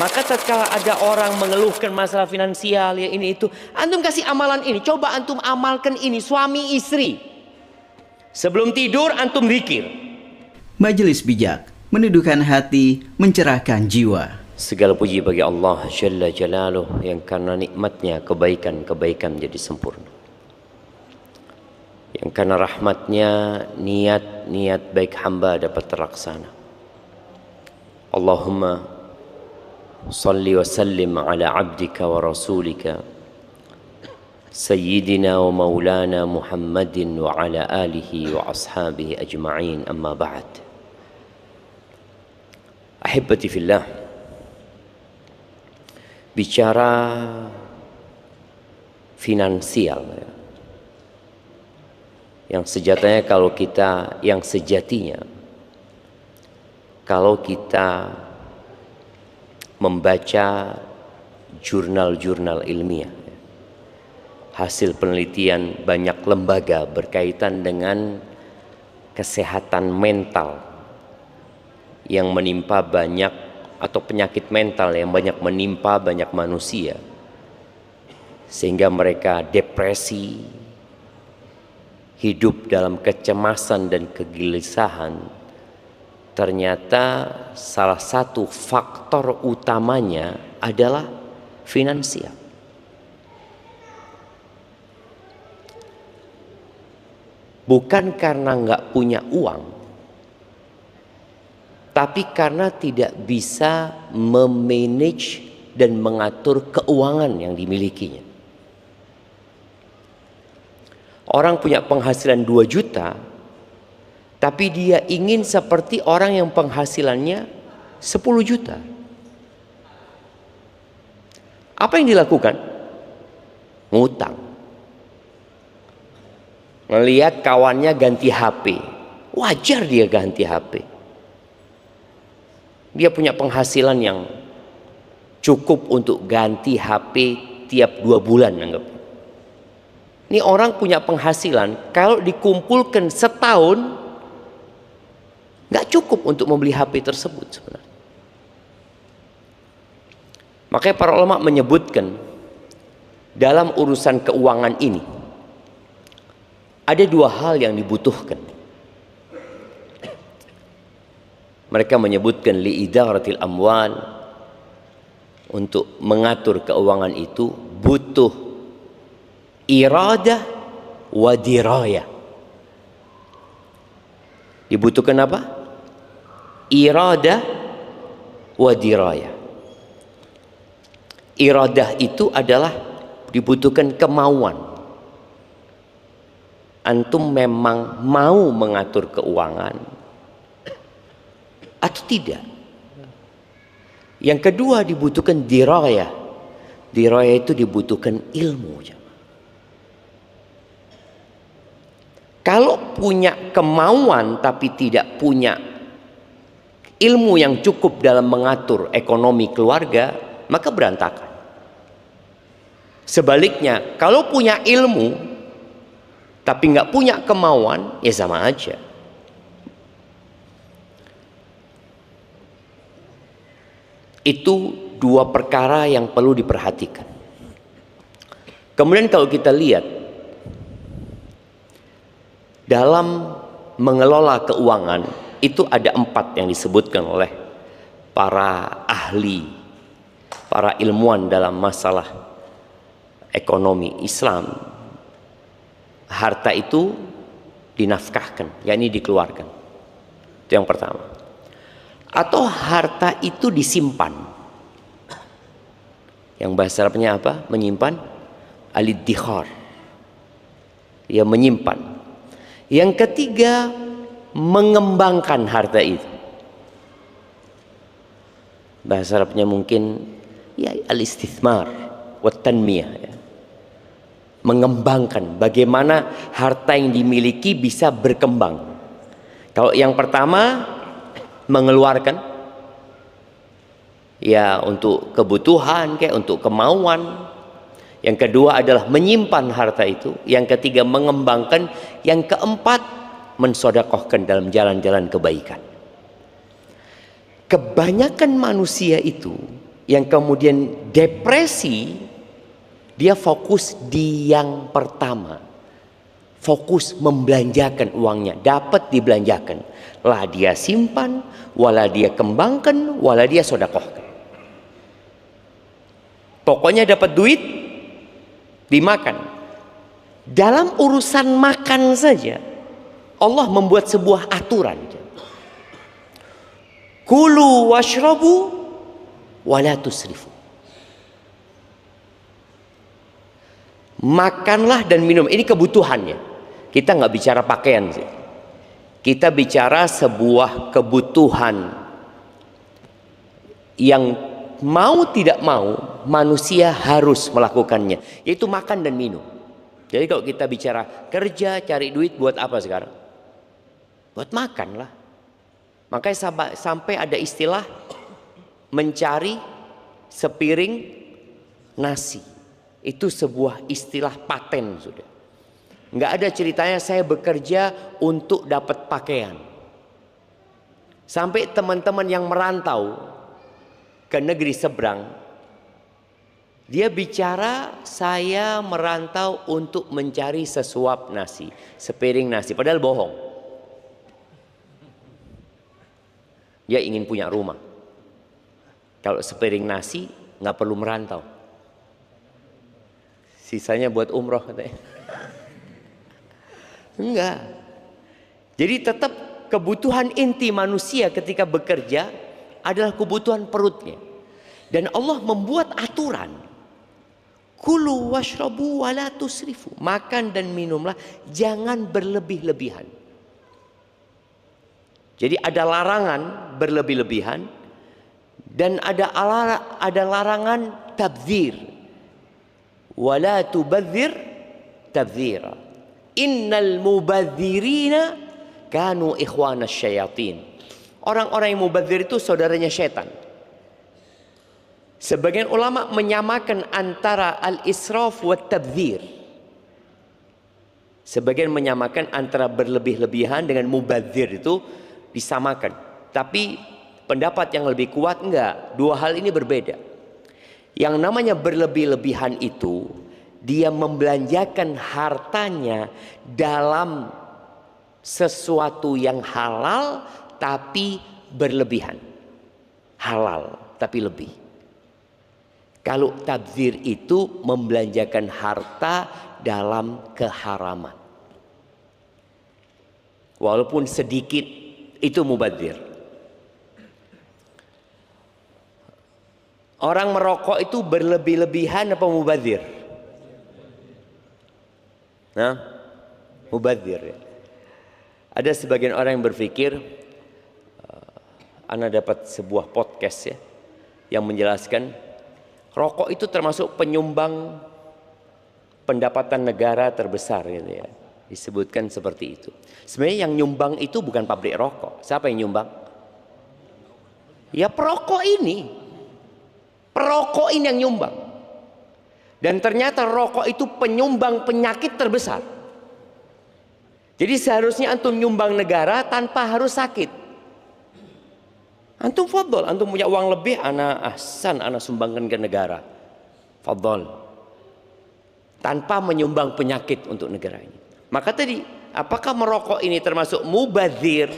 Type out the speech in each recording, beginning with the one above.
Maka tatkala ada orang mengeluhkan masalah finansial ya ini itu, antum kasih amalan ini, coba antum amalkan ini suami istri. Sebelum tidur antum zikir. Majelis bijak, meneduhkan hati, mencerahkan jiwa. Segala puji bagi Allah Jalla Jalaluh yang karena nikmatnya kebaikan-kebaikan menjadi sempurna. Yang karena rahmatnya niat-niat baik hamba dapat terlaksana. Allahumma salli wa sallim ala abdika wa rasulika Sayyidina wa maulana Muhammadin wa ala alihi wa ashabihi ajma'in, amma ba'd. Ahibbati fillah, bicara finansial yang sejatinya kalau kita membaca jurnal-jurnal ilmiah, hasil penelitian banyak lembaga berkaitan dengan kesehatan mental yang menimpa banyak, atau penyakit mental yang banyak menimpa banyak manusia, sehingga mereka depresi, hidup dalam kecemasan dan kegelisahan. Ternyata salah satu faktor utamanya adalah finansial. Bukan karena nggak punya uang, tapi karena tidak bisa memanage dan mengatur keuangan yang dimilikinya. Orang punya penghasilan 2 juta, tapi dia ingin seperti orang yang penghasilannya 10 juta. Apa yang dilakukan? Ngutang. Melihat kawannya ganti HP, wajar dia ganti HP. Dia punya penghasilan yang cukup untuk ganti HP tiap 2 bulan, anggap. Ini orang punya penghasilan, kalau dikumpulkan setahun nggak cukup untuk membeli HP tersebut sebenarnya. Makanya para ulama menyebutkan dalam urusan keuangan ini ada 2 hal yang dibutuhkan. Mereka menyebutkan liidaratil amwal, untuk mengatur keuangan itu butuh iradah wa dirayah. Dibutuhkan apa? Iradah wa dirayah. Iradah itu adalah dibutuhkan kemauan. Antum memang mau mengatur keuangan atau tidak. Yang kedua dibutuhkan dirayah. Dirayah itu dibutuhkan ilmu. Kalau punya kemauan tapi tidak punya ilmu yang cukup dalam mengatur ekonomi keluarga, maka berantakan. Sebaliknya, kalau punya ilmu tapi nggak punya kemauan, ya sama aja. Itu 2 perkara yang perlu diperhatikan. Kemudian kalau kita lihat dalam mengelola keuangan, itu ada 4 yang disebutkan oleh para ahli, para ilmuwan dalam masalah ekonomi Islam. Harta itu dinafkahkan, yakni dikeluarkan. Itu yang pertama. Atau harta itu disimpan. Yang bahasa Arabnya apa? Menyimpan. Al-iddikhar. Ya, menyimpan. Yang ketiga, mengembangkan harta itu. Bahasa Arabnya mungkin ya al-istithmar wa tanmiyah, ya. Mengembangkan bagaimana harta yang dimiliki bisa berkembang. Kalau yang pertama mengeluarkan, ya untuk kebutuhan, kayak untuk kemauan. Yang kedua adalah menyimpan harta itu. Yang ketiga mengembangkan. Yang keempat mensodakohkan dalam jalan-jalan kebaikan. Kebanyakan manusia itu yang kemudian depresi, dia fokus di yang pertama. Fokus membelanjakan uangnya, dapat dibelanjakan. Lah dia simpan, wala dia kembangkan, wala dia sodakohkan. Pokoknya dapat duit, dimakan. Dalam urusan makan saja, Allah membuat sebuah aturan. Kulu washrabu wala tusrifu. Makanlah dan minum, ini kebutuhannya. Kita nggak bicara pakaian sih. Kita bicara sebuah kebutuhan yang mau tidak mau manusia harus melakukannya, yaitu makan dan minum. Jadi kalau kita bicara kerja, cari duit buat apa sekarang? Buat makan lah. Makanya sampai ada istilah mencari sepiring nasi. Itu sebuah istilah paten sudah. Nggak ada ceritanya saya bekerja untuk dapat pakaian. Sampai teman-teman yang merantau ke negeri seberang, dia bicara saya merantau untuk mencari sesuap nasi, sepiring nasi, padahal bohong. Dia ingin punya rumah. Kalau sepiring nasi nggak perlu merantau. Sisanya buat umroh katanya. Enggak. Jadi tetap kebutuhan inti manusia ketika bekerja adalah kebutuhan perutnya. Dan Allah membuat aturan. Kulu washrabu wala tusrifu. Makan dan minumlah, jangan berlebih-lebihan. Jadi ada larangan berlebih-lebihan dan ada larangan tabdzir. Wala tubadzir tabdzira. Innal mubadzirina kanu ikhwanas syayatin. Orang-orang yang mubadzir itu saudaranya setan. Sebagian ulama menyamakan antara al-israf wa tabdzir. Sebagian menyamakan antara berlebih-lebihan dengan mubadzir itu disamakan. Tapi pendapat yang lebih kuat enggak. Dua hal ini berbeda. Yang namanya berlebih-lebihan itu dia membelanjakan hartanya dalam sesuatu yang halal tapi berlebihan. Halal tapi lebih. Kalau tabdzir itu membelanjakan harta dalam keharaman. Walaupun sedikit itu mubadzir. Orang merokok itu berlebih-lebihan apa mubadzir? Nah, mubadzir. Ada sebagian orang yang berpikir, Ana dapat sebuah podcast ya, yang menjelaskan rokok itu termasuk penyumbang pendapatan negara terbesar gitu ya. Disebutkan seperti itu. Sebenarnya yang nyumbang itu bukan pabrik rokok. Siapa yang nyumbang? Ya perokok ini. Perokok ini yang nyumbang. Dan ternyata rokok itu penyumbang penyakit terbesar. Jadi seharusnya antum nyumbang negara tanpa harus sakit. Antum fadol, antum punya uang lebih, ana sumbangkan ke negara. Fadol. Tanpa menyumbang penyakit untuk negara ini. Maka tadi, apakah merokok ini termasuk mubadzir,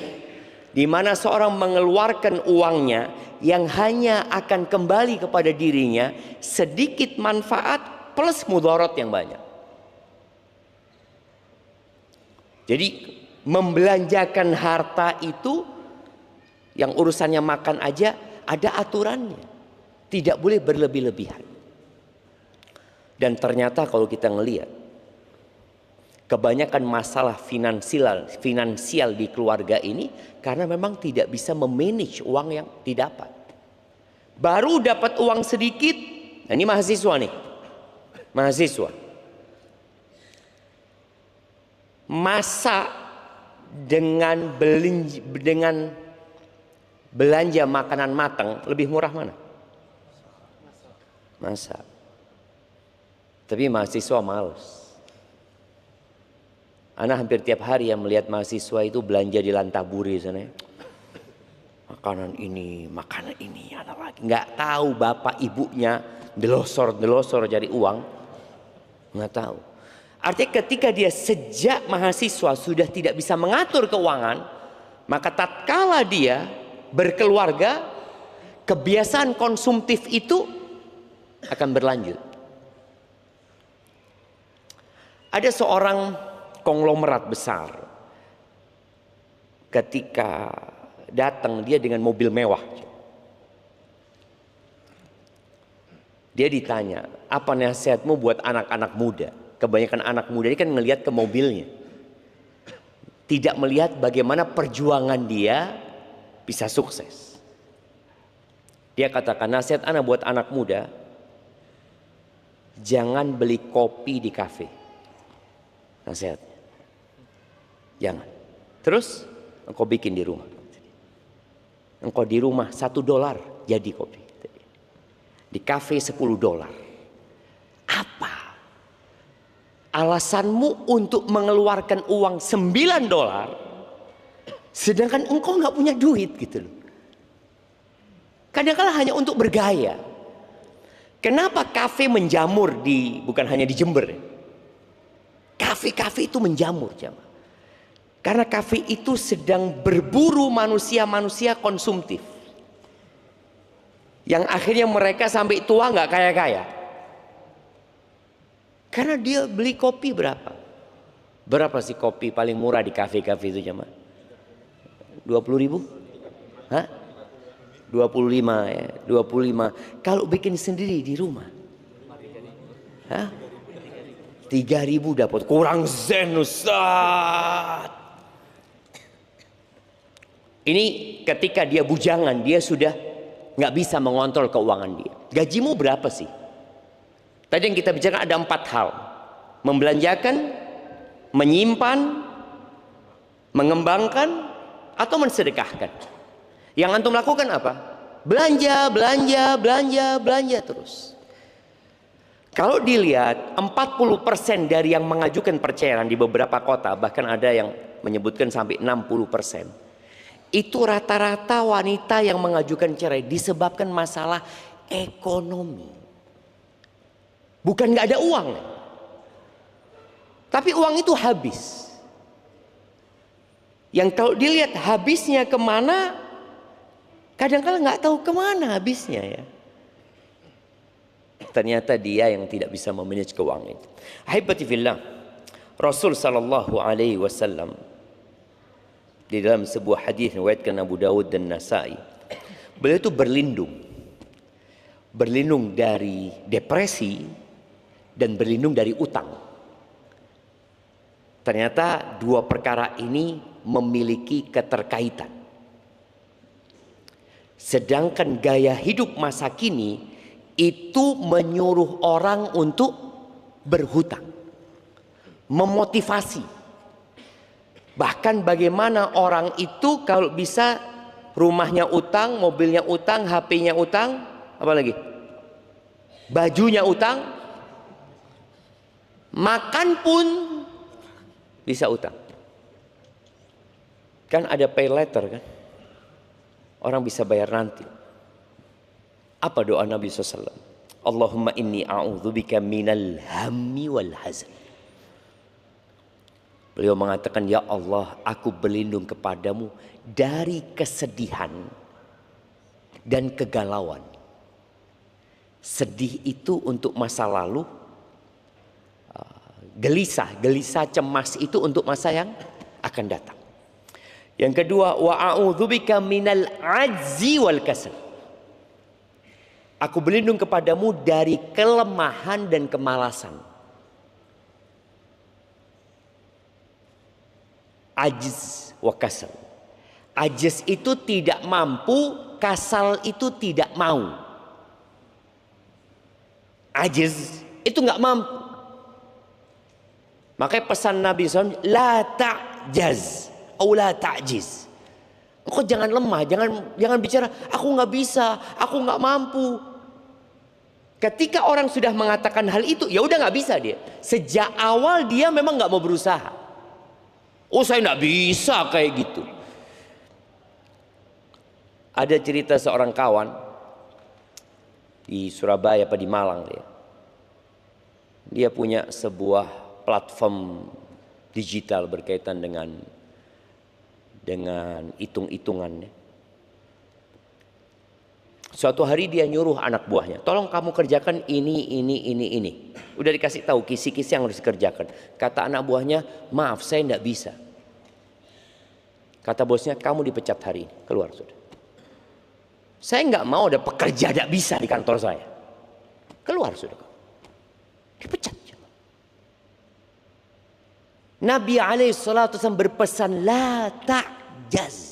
di mana seorang mengeluarkan uangnya yang hanya akan kembali kepada dirinya sedikit manfaat plus mudarat yang banyak. Jadi membelanjakan harta itu yang urusannya makan aja ada aturannya. Tidak boleh berlebih-lebihan. Dan ternyata kalau kita ngelihat kebanyakan masalah finansial di keluarga ini karena memang tidak bisa memanage uang yang didapat. Baru dapat uang sedikit, nah ini mahasiswa nih. Mahasiswa. Masa dengan belanja makanan matang lebih murah mana? Masak. Tapi mahasiswa males. Ana hampir tiap hari yang melihat mahasiswa itu belanja di Lantaburi sana. makanan ini, ada lagi. Nggak tahu bapak ibunya delosor cari uang, nggak tahu. Artinya ketika dia sejak mahasiswa sudah tidak bisa mengatur keuangan, maka tatkala dia berkeluarga, kebiasaan konsumtif itu akan berlanjut. Ada seorang konglomerat besar, ketika datang dia dengan mobil mewah, dia ditanya, apa nasihatmu buat anak-anak muda? Kebanyakan anak muda ini kan ngelihat ke mobilnya, tidak melihat bagaimana perjuangan dia bisa sukses. Dia katakan, nasihat anak buat anak muda, jangan beli kopi di kafe. Nasihatnya, jangan. Terus engkau bikin di rumah. Engkau di rumah $1 jadi kopi. Di kafe $10. Apa alasanmu untuk mengeluarkan uang $9 sedangkan engkau nggak punya duit gitu loh. Kadang-kadang hanya untuk bergaya. Kenapa kafe menjamur bukan hanya di Jember? Kafe-kafe itu menjamur, jamaah. Karena kafe itu sedang berburu manusia-manusia konsumtif, yang akhirnya mereka sampai tua nggak kaya-kaya. Karena dia beli kopi berapa? Berapa sih kopi paling murah di kafe-kafe itu, jamaah? 20.000? Hah? 25 ya, 25. Kalau bikin sendiri di rumah, hah? 3.000 dapat, kurang zen Ustaz. Ini ketika dia bujangan, dia sudah nggak bisa mengontrol keuangan dia. Gajimu berapa sih? Tadi yang kita bicarakan ada 4 hal: membelanjakan, menyimpan, mengembangkan, atau mensedekahkan. Yang antum lakukan apa? Belanja terus. Kalau dilihat 40% dari yang mengajukan perceraian di beberapa kota, bahkan ada yang menyebutkan sampai 60%, itu rata-rata wanita yang mengajukan cerai disebabkan masalah ekonomi. Bukan nggak ada uang, tapi uang itu habis. Yang kalau dilihat habisnya kemana, kadang-kadang nggak tahu kemana habisnya ya. Ternyata dia yang tidak bisa memanage keuangan itu. Ahibati fillah, Rasul sallallahu alaihi wasallam di dalam sebuah hadis riwayatkan Abu Dawud dan Nasai, beliau itu berlindung dari depresi dan berlindung dari utang. Ternyata dua perkara ini memiliki keterkaitan. Sedangkan gaya hidup masa kini itu menyuruh orang untuk berhutang, memotivasi. Bahkan bagaimana orang itu kalau bisa rumahnya utang, mobilnya utang, HP-nya utang, apa lagi? Bajunya utang, makan pun bisa utang. Kan ada pay later kan? Orang bisa bayar nanti. Apa doa Nabi SAW? Allahumma inni a'udzubika minal hammi wal hazan. Beliau mengatakan, ya Allah, aku berlindung kepadamu dari kesedihan dan kegalauan. Sedih itu untuk masa lalu, gelisah cemas itu untuk masa yang akan datang. Yang kedua, wa a'udzubika minal ajzi wal kasal. Aku berlindung kepadamu dari kelemahan dan kemalasan. Ajiz wa kasal. Ajiz itu tidak mampu, kasal itu tidak mau. Ajiz itu nggak mampu. Makanya pesan Nabi SAW, la ta'jaz atau la ta'jiz. Engkau jangan lemah, jangan bicara aku nggak bisa, aku nggak mampu. Ketika orang sudah mengatakan hal itu, ya udah nggak bisa dia. Sejak awal dia memang nggak mau berusaha. Oh saya nggak bisa kayak gitu. Ada cerita seorang kawan di Surabaya apa di Malang dia. Dia punya sebuah platform digital berkaitan dengan hitung-hitungannya. Suatu hari dia nyuruh anak buahnya, tolong kamu kerjakan ini. Udah dikasih tahu kisi-kisi yang harus dikerjakan. Kata anak buahnya, maaf saya tidak bisa. Kata bosnya, kamu dipecat hari ini, keluar sudah. Saya nggak mau ada pekerja tidak bisa di kantor saya. Keluar sudah. Dipecat. Nabi alaihissalatu wasallam berpesan, la ta'jaz.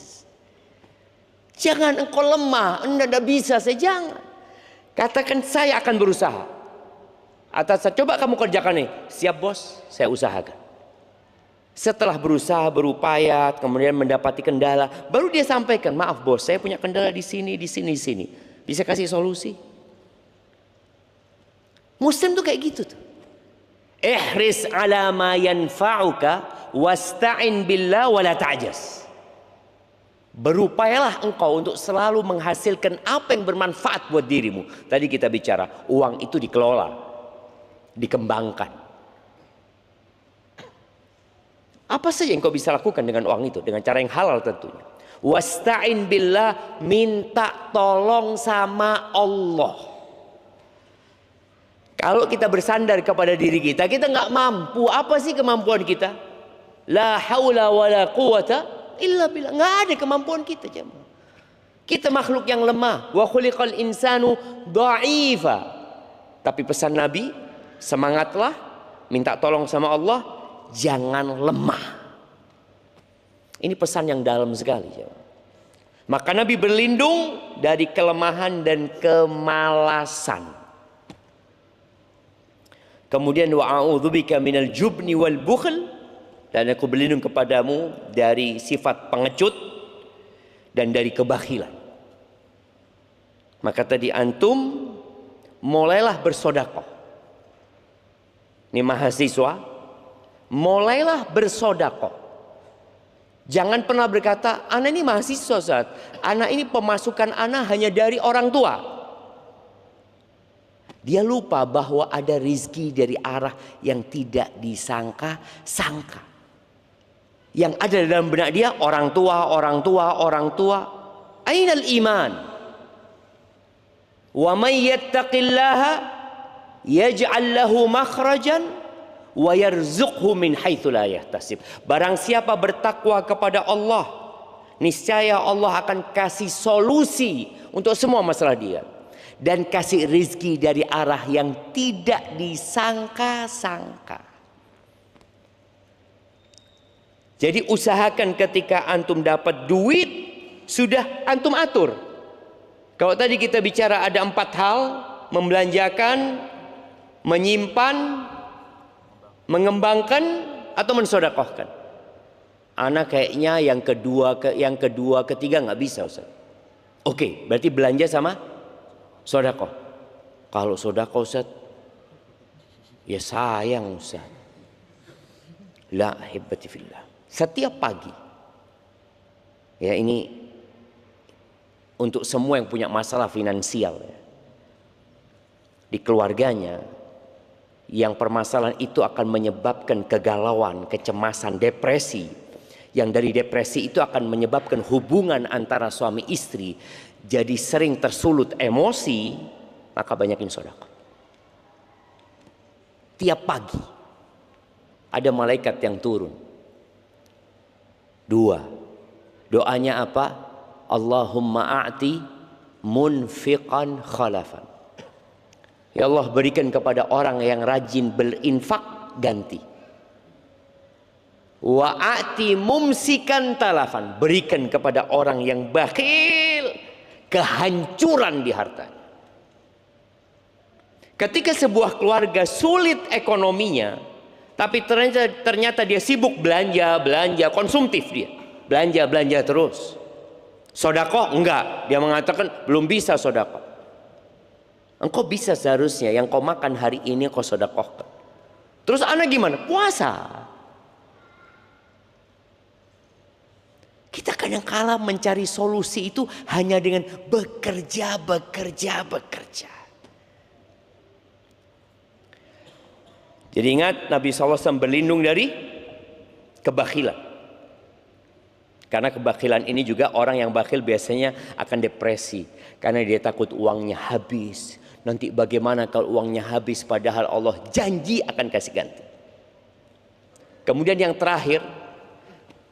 Jangan engkau lemah, anda tidak bisa, saya jangan. Katakan saya akan berusaha. Atas coba kamu kerjakan nih. Siap bos, saya usahakan. Setelah berusaha, berupaya, kemudian mendapati kendala, baru dia sampaikan, maaf bos, saya punya kendala di sini. Bisa kasih solusi? Muslim tuh kayak gitu tuh. Ihris ala ma yanfa'uka wasta'in billah wala ta'jaz. Berupayalah engkau untuk selalu menghasilkan apa yang bermanfaat buat dirimu. Tadi kita bicara, uang itu dikelola, dikembangkan. Apa saja yang kau bisa lakukan dengan uang itu, dengan cara yang halal tentunya. Wasta'in billah, minta tolong sama Allah. Kalau kita bersandar kepada diri kita nggak mampu. Apa sih kemampuan kita? La haula wala quwata illa billah. Nggak ada kemampuan kita, jemaah. Kita makhluk yang lemah. Wa khuliqal insanu dha'ifa. Tapi pesan Nabi, semangatlah, minta tolong sama Allah, jangan lemah. Ini pesan yang dalam sekali, jemaah. Maka Nabi berlindung dari kelemahan dan kemalasan. Kemudian wa a'udzubika minal jubni wal bukhl, dan aku berlindung kepadamu dari sifat pengecut dan dari kebakhilan. Maka tadi antum mulailah bersedekah. Ini mahasiswa, mulailah bersedekah. Jangan pernah berkata, anak ini mahasiswa Ustaz, anak ini pemasukan anak hanya dari orang tua. Dia lupa bahwa ada rizki dari arah yang tidak disangka-sangka. Yang ada dalam benak dia orang tua. Ainal iman? Wa may yattaqillaha yaj'al lahu makhrajan wa yarzuqhu min haitsu la yahtasib. Barang siapa bertakwa kepada Allah, niscaya Allah akan kasih solusi untuk semua masalah dia. Dan kasih rizki dari arah yang tidak disangka-sangka. Jadi usahakan ketika antum dapat duit, sudah antum atur. Kalau tadi kita bicara ada 4 hal, membelanjakan, menyimpan, mengembangkan, atau mensedekahkan. Anak kayaknya yang kedua, ketiga nggak bisa Ustaz. Oke, berarti belanja sama sedekah. Kalau sedekah Ustaz, ya sayang Ustaz. La hibbati fillah. Setiap pagi, ya ini untuk semua yang punya masalah finansial ya, di keluarganya, yang permasalahan itu akan menyebabkan kegalauan, kecemasan, depresi. Yang dari depresi itu akan menyebabkan hubungan antara suami istri jadi sering tersulut emosi, maka banyakin sedekah. Tiap pagi ada malaikat yang turun. 2, doanya apa? Allahumma a'ti munfiqan khalafan. Ya Allah, berikan kepada orang yang rajin berinfak ganti. Wa a'ti mumsikan talafan, berikan kepada orang yang bakhil kehancuran di hartanya. Ketika sebuah keluarga sulit ekonominya, tapi ternyata dia sibuk belanja, konsumtif dia. Belanja terus. Sedekah enggak, dia mengatakan belum bisa sedekah. Engkau bisa seharusnya yang kau makan hari ini kau sedekahkan. Terus anak gimana? Puasa. Kita Kadang-kala mencari solusi itu hanya dengan bekerja. Jadi ingat, Nabi SAW berlindung dari kebakhilan. Karena kebakhilan ini juga orang yang bakhil biasanya akan depresi. Karena dia takut uangnya habis. Nanti bagaimana kalau uangnya habis padahal Allah janji akan kasih ganti. Kemudian yang terakhir,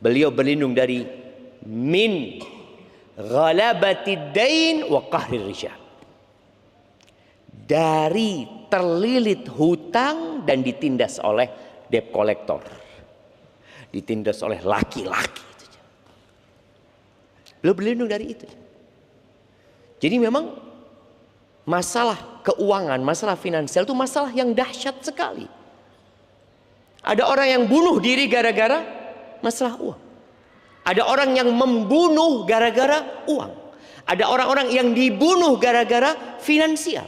beliau berlindung dari min ghalabatid dain wa qahrir rijal. Dari terlilit hutang dan ditindas oleh debt collector. Ditindas oleh laki-laki. Beliau berlindung dari itu. Jadi memang masalah keuangan, masalah finansial itu masalah yang dahsyat sekali. Ada orang yang bunuh diri gara-gara masalah uang. Ada orang yang membunuh gara-gara uang. Ada orang-orang yang dibunuh gara-gara finansial.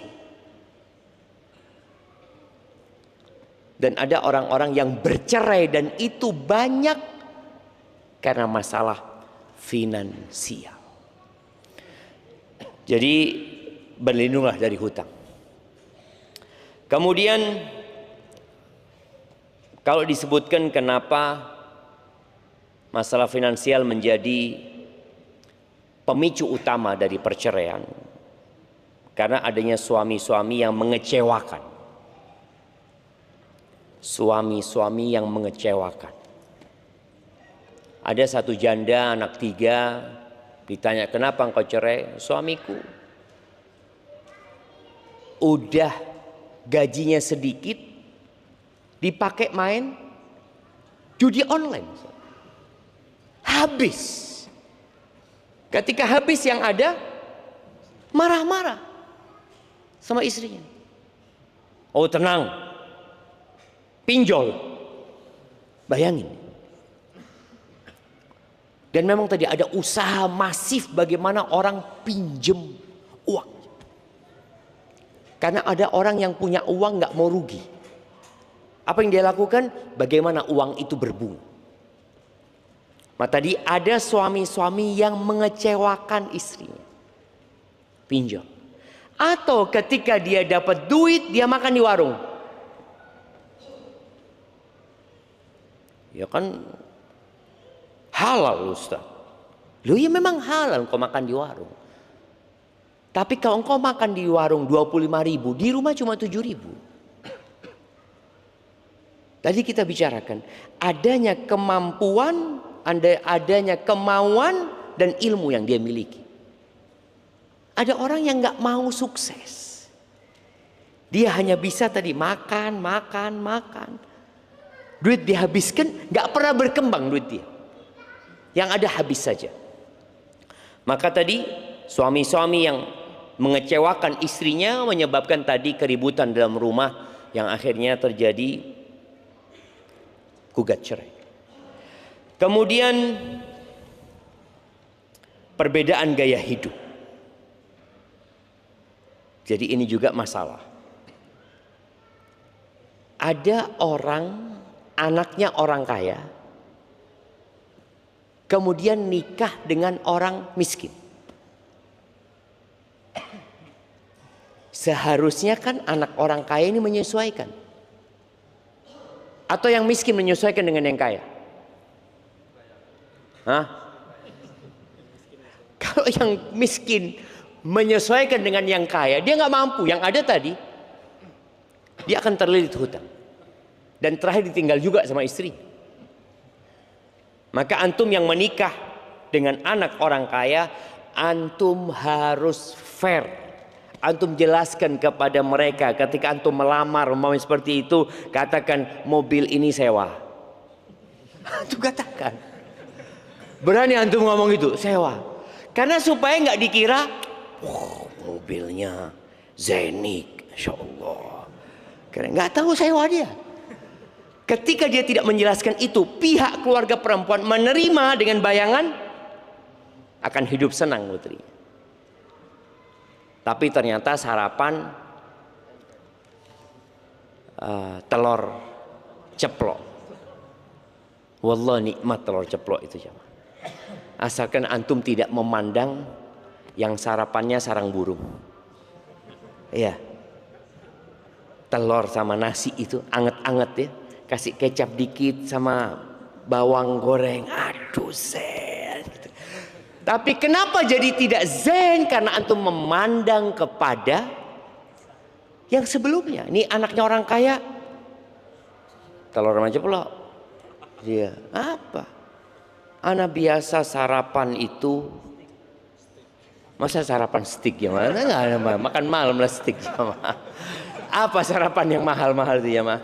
Dan ada orang-orang yang bercerai dan itu banyak karena masalah finansial. Jadi berlindunglah dari hutang. Kemudian kalau disebutkan kenapa masalah finansial menjadi pemicu utama dari perceraian, karena adanya suami-suami yang mengecewakan. Suami-suami yang mengecewakan. Ada satu janda anak 3, ditanya kenapa engkau cerai? Suamiku udah gajinya sedikit dipakai main judi online. Habis. Ketika habis yang ada marah-marah sama istrinya. Oh tenang, pinjol. Bayangin. Dan memang tadi ada usaha masif bagaimana orang pinjem uang. Karena ada orang yang punya uang gak mau rugi. Apa yang dia lakukan? Bagaimana uang itu berbunga. Maka tadi ada suami-suami yang mengecewakan istrinya. Pinjol. Atau ketika dia dapat duit, dia makan di warung. Ya kan halal Ustaz. Loh ya memang halal kau makan di warung. Tapi kalau engkau makan di warung 25.000, di rumah cuma 7.000. Tadi kita bicarakan adanya kemampuan, adanya kemauan dan ilmu yang dia miliki. Ada orang yang nggak mau sukses. Dia hanya bisa tadi makan. Duit dihabiskan, nggak pernah berkembang duit dia. Yang ada habis saja. Maka tadi suami-suami yang mengecewakan istrinya menyebabkan tadi keributan dalam rumah yang akhirnya terjadi gugat cerai. Kemudian perbedaan gaya hidup. Jadi ini juga masalah. Ada orang, anaknya orang kaya, kemudian nikah dengan orang miskin. Seharusnya kan anak orang kaya ini menyesuaikan. Atau yang miskin menyesuaikan dengan yang kaya? Hah? Kalau yang miskin menyesuaikan dengan yang kaya, dia nggak mampu. Yang ada tadi, dia akan terlilit hutang. Dan terakhir ditinggal juga sama istri. Maka antum yang menikah dengan anak orang kaya, antum harus fair. Antum jelaskan kepada mereka ketika antum melamar mau seperti itu, katakan mobil ini sewa. Antum katakan. Berani antum ngomong itu, sewa. Karena supaya nggak dikira, mobilnya Zenik, Insya Allah. Karena nggak tahu sewa dia. Ketika dia tidak menjelaskan itu, pihak keluarga perempuan menerima dengan bayangan akan hidup senang putrinya. Tapi ternyata sarapan telur ceplok. Wallah nikmat telur ceplok itu jemaah. Asalkan antum tidak memandang yang sarapannya sarang burung. Iya. Telur sama nasi itu anget-anget ya. Kasih kecap dikit sama bawang goreng. Aduh zen. Tapi kenapa jadi tidak zen? Karena antum memandang kepada yang sebelumnya. Ini anaknya orang kaya, telur sama ceplok. Dia apa? Anak biasa sarapan itu, masa sarapan steak ya? Nggak, makan malam lah steak ya. Apa sarapan yang mahal-mahal itu ya mah?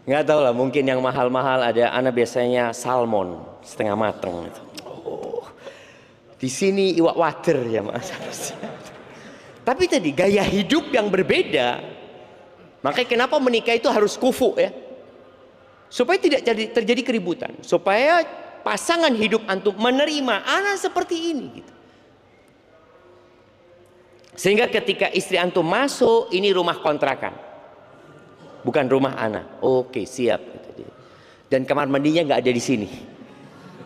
Nggak tahu lah, mungkin yang mahal-mahal ada. Anak biasanya salmon setengah mateng. Oh, di sini iwak water ya mas. Tapi tadi gaya hidup yang berbeda. Makanya kenapa menikah itu harus kufu ya, supaya tidak terjadi keributan, supaya pasangan hidup antum menerima anak seperti ini gitu. Sehingga ketika istri antum masuk, ini rumah kontrakan, bukan rumah anak. Oke siap. Dan kamar mandinya nggak ada di sini,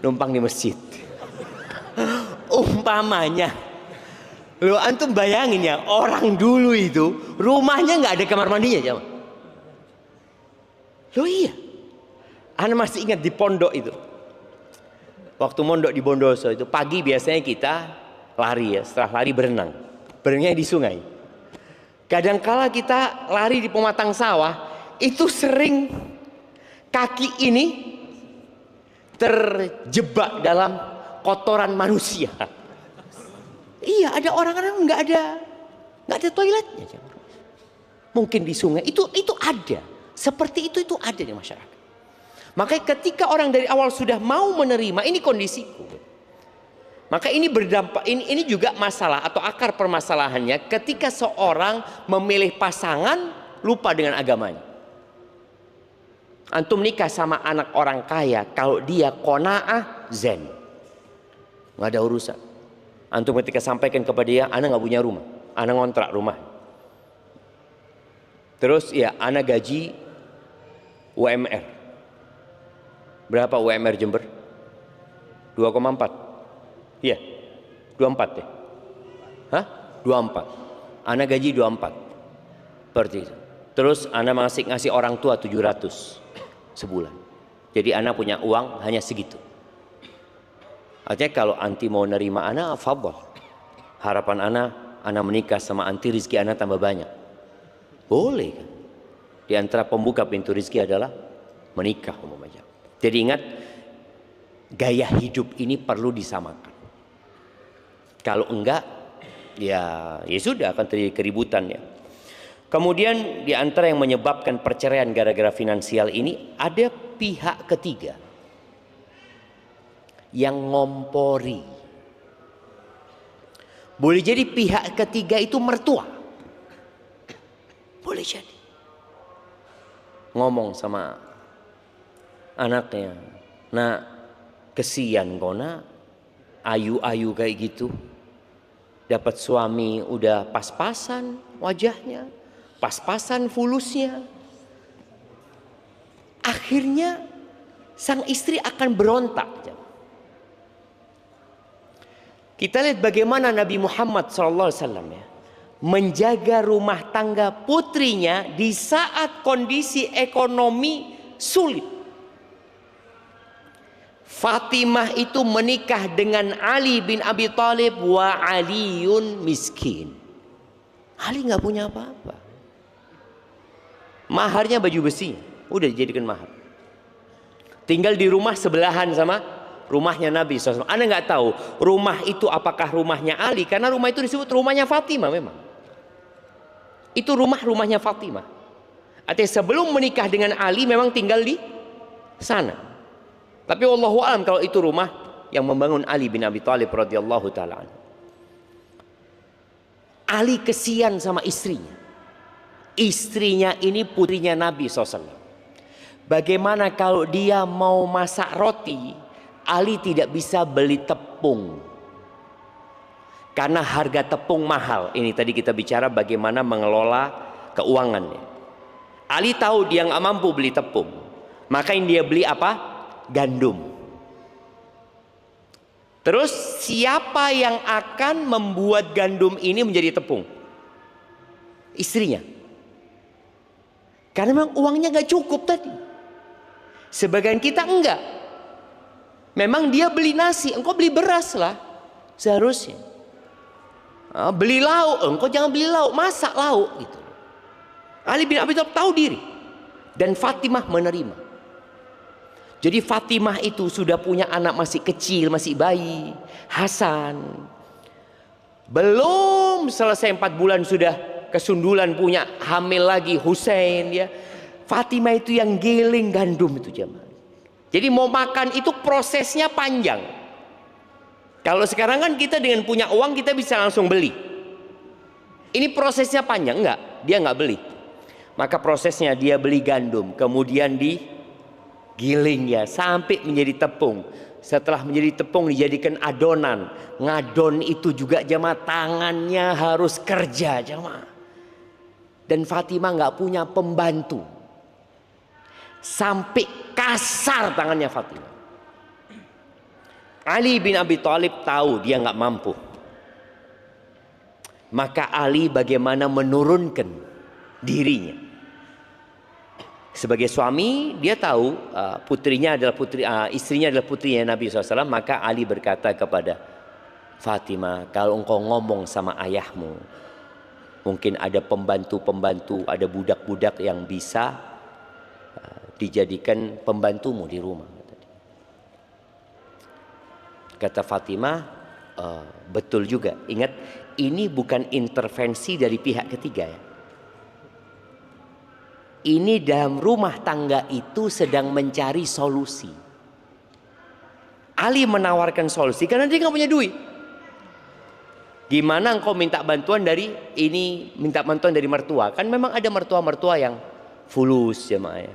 numpang di masjid. Umpamanya, lo antum bayangin ya, orang dulu itu rumahnya nggak ada kamar mandinya ya. Lo iya, ana masih ingat di pondok itu, waktu mondok di Bondoso itu pagi biasanya kita lari ya, setelah lari berenangnya di sungai. Kadangkala kita lari di pematang sawah, itu sering kaki ini terjebak dalam kotoran manusia. Iya, ada orang-orang nggak ada toiletnya. Mungkin di sungai itu ada, seperti itu ada di masyarakat. Makanya ketika orang dari awal sudah mau menerima ini kondisiku, maka ini berdampak. Ini juga masalah atau akar permasalahannya ketika seorang memilih pasangan lupa dengan agamanya. Antum nikah sama anak orang kaya, kalau dia qanaah zen, nggak ada urusan. Antum ketika sampaikan kepada dia, ana nggak punya rumah, ana ngontrak rumah. Terus ya, ana gaji UMR. Berapa UMR Jember? 2,4. Iya, 24 deh. Hah? 24. Ana gaji 24. Seperti itu. Terus ana ngasih orang tua 700 sebulan. Jadi ana punya uang hanya segitu. Artinya kalau anti mau nerima ana, fadhal. Harapan ana menikah sama anti, rizki ana tambah banyak. Boleh kan? Di antara pembuka pintu rizki adalah menikah umpamanya. Jadi ingat, gaya hidup ini perlu disamakan. Kalau enggak, ya sudah akan terjadi keributan ya. Kemudian di antara yang menyebabkan perceraian gara-gara finansial ini, ada pihak ketiga yang ngompori. Boleh jadi pihak ketiga itu mertua. Boleh jadi. Ngomong sama anaknya, "Nak, kesian kau nak, ayu-ayu kayak gitu. Dapat suami udah pas-pasan wajahnya, pas-pasan fulusnya." Akhirnya sang istri akan berontak. Kita lihat bagaimana Nabi Muhammad SAW ya, menjaga rumah tangga putrinya di saat kondisi ekonomi sulit. Fatimah itu menikah dengan Ali bin Abi Thalib, wa Aliun miskin. Ali nggak punya apa-apa. Maharnya baju besi, udah dijadikan mahar. Tinggal di rumah sebelahan sama rumahnya Nabi SAW. Anda nggak tahu rumah itu apakah rumahnya Ali, karena rumah itu disebut rumahnya Fatimah. Memang itu rumahnya Fatimah. Artinya sebelum menikah dengan Ali memang tinggal di sana. Tapi wallahu alam kalau itu rumah yang membangun Ali bin Abi Thalib radhiyallahu taala anhu. Ali kesian sama istrinya. Istrinya ini putrinya Nabi SAW. Bagaimana kalau dia mau masak roti, Ali tidak bisa beli tepung karena harga tepung mahal. Ini tadi kita bicara bagaimana mengelola keuangannya. Ali tahu dia nggak mampu beli tepung, maka yang dia beli apa? Gandum. Terus siapa yang akan membuat gandum ini menjadi tepung? Istrinya. Karena memang uangnya nggak cukup tadi. Sebagian kita enggak. Memang dia beli nasi, engkau beli beras lah seharusnya. Beli lauk, engkau jangan beli lauk, masak lauk gitu. Ali bin Abi Thalib tahu diri dan Fatimah menerima. Jadi Fatimah itu sudah punya anak masih kecil, masih bayi, Hasan. Belum selesai 4 bulan sudah kesundulan, punya hamil lagi Husain ya. Fatimah itu yang giling gandum itu jemaah. Jadi mau makan itu prosesnya panjang. Kalau sekarang kan kita dengan punya uang kita bisa langsung beli. Ini prosesnya panjang, enggak? Dia enggak beli. Maka prosesnya dia beli gandum, kemudian digiling ya sampai menjadi tepung. Setelah menjadi tepung dijadikan adonan. Ngadon itu juga jemaah tangannya harus kerja jemaah. Dan Fatimah enggak punya pembantu. Sampai kasar tangannya Fatimah. Ali bin Abi Thalib tahu dia nggak mampu. Maka Ali bagaimana menurunkan dirinya. Sebagai suami dia tahu putrinya adalah istrinya adalah putrinya Nabi SAW. Maka Ali berkata kepada Fatimah, kalau engkau ngomong sama ayahmu, mungkin ada pembantu-pembantu, ada budak-budak yang bisa dijadikan pembantumu di rumah. Kata Fatimah, betul juga. Ingat, ini bukan intervensi dari pihak ketiga ya. Ini dalam rumah tangga itu sedang mencari solusi. Ali menawarkan solusi karena dia nggak punya duit. Gimana engkau minta bantuan dari ini, minta bantuan dari mertua? Kan memang ada mertua-mertua yang fulus jemaah ya.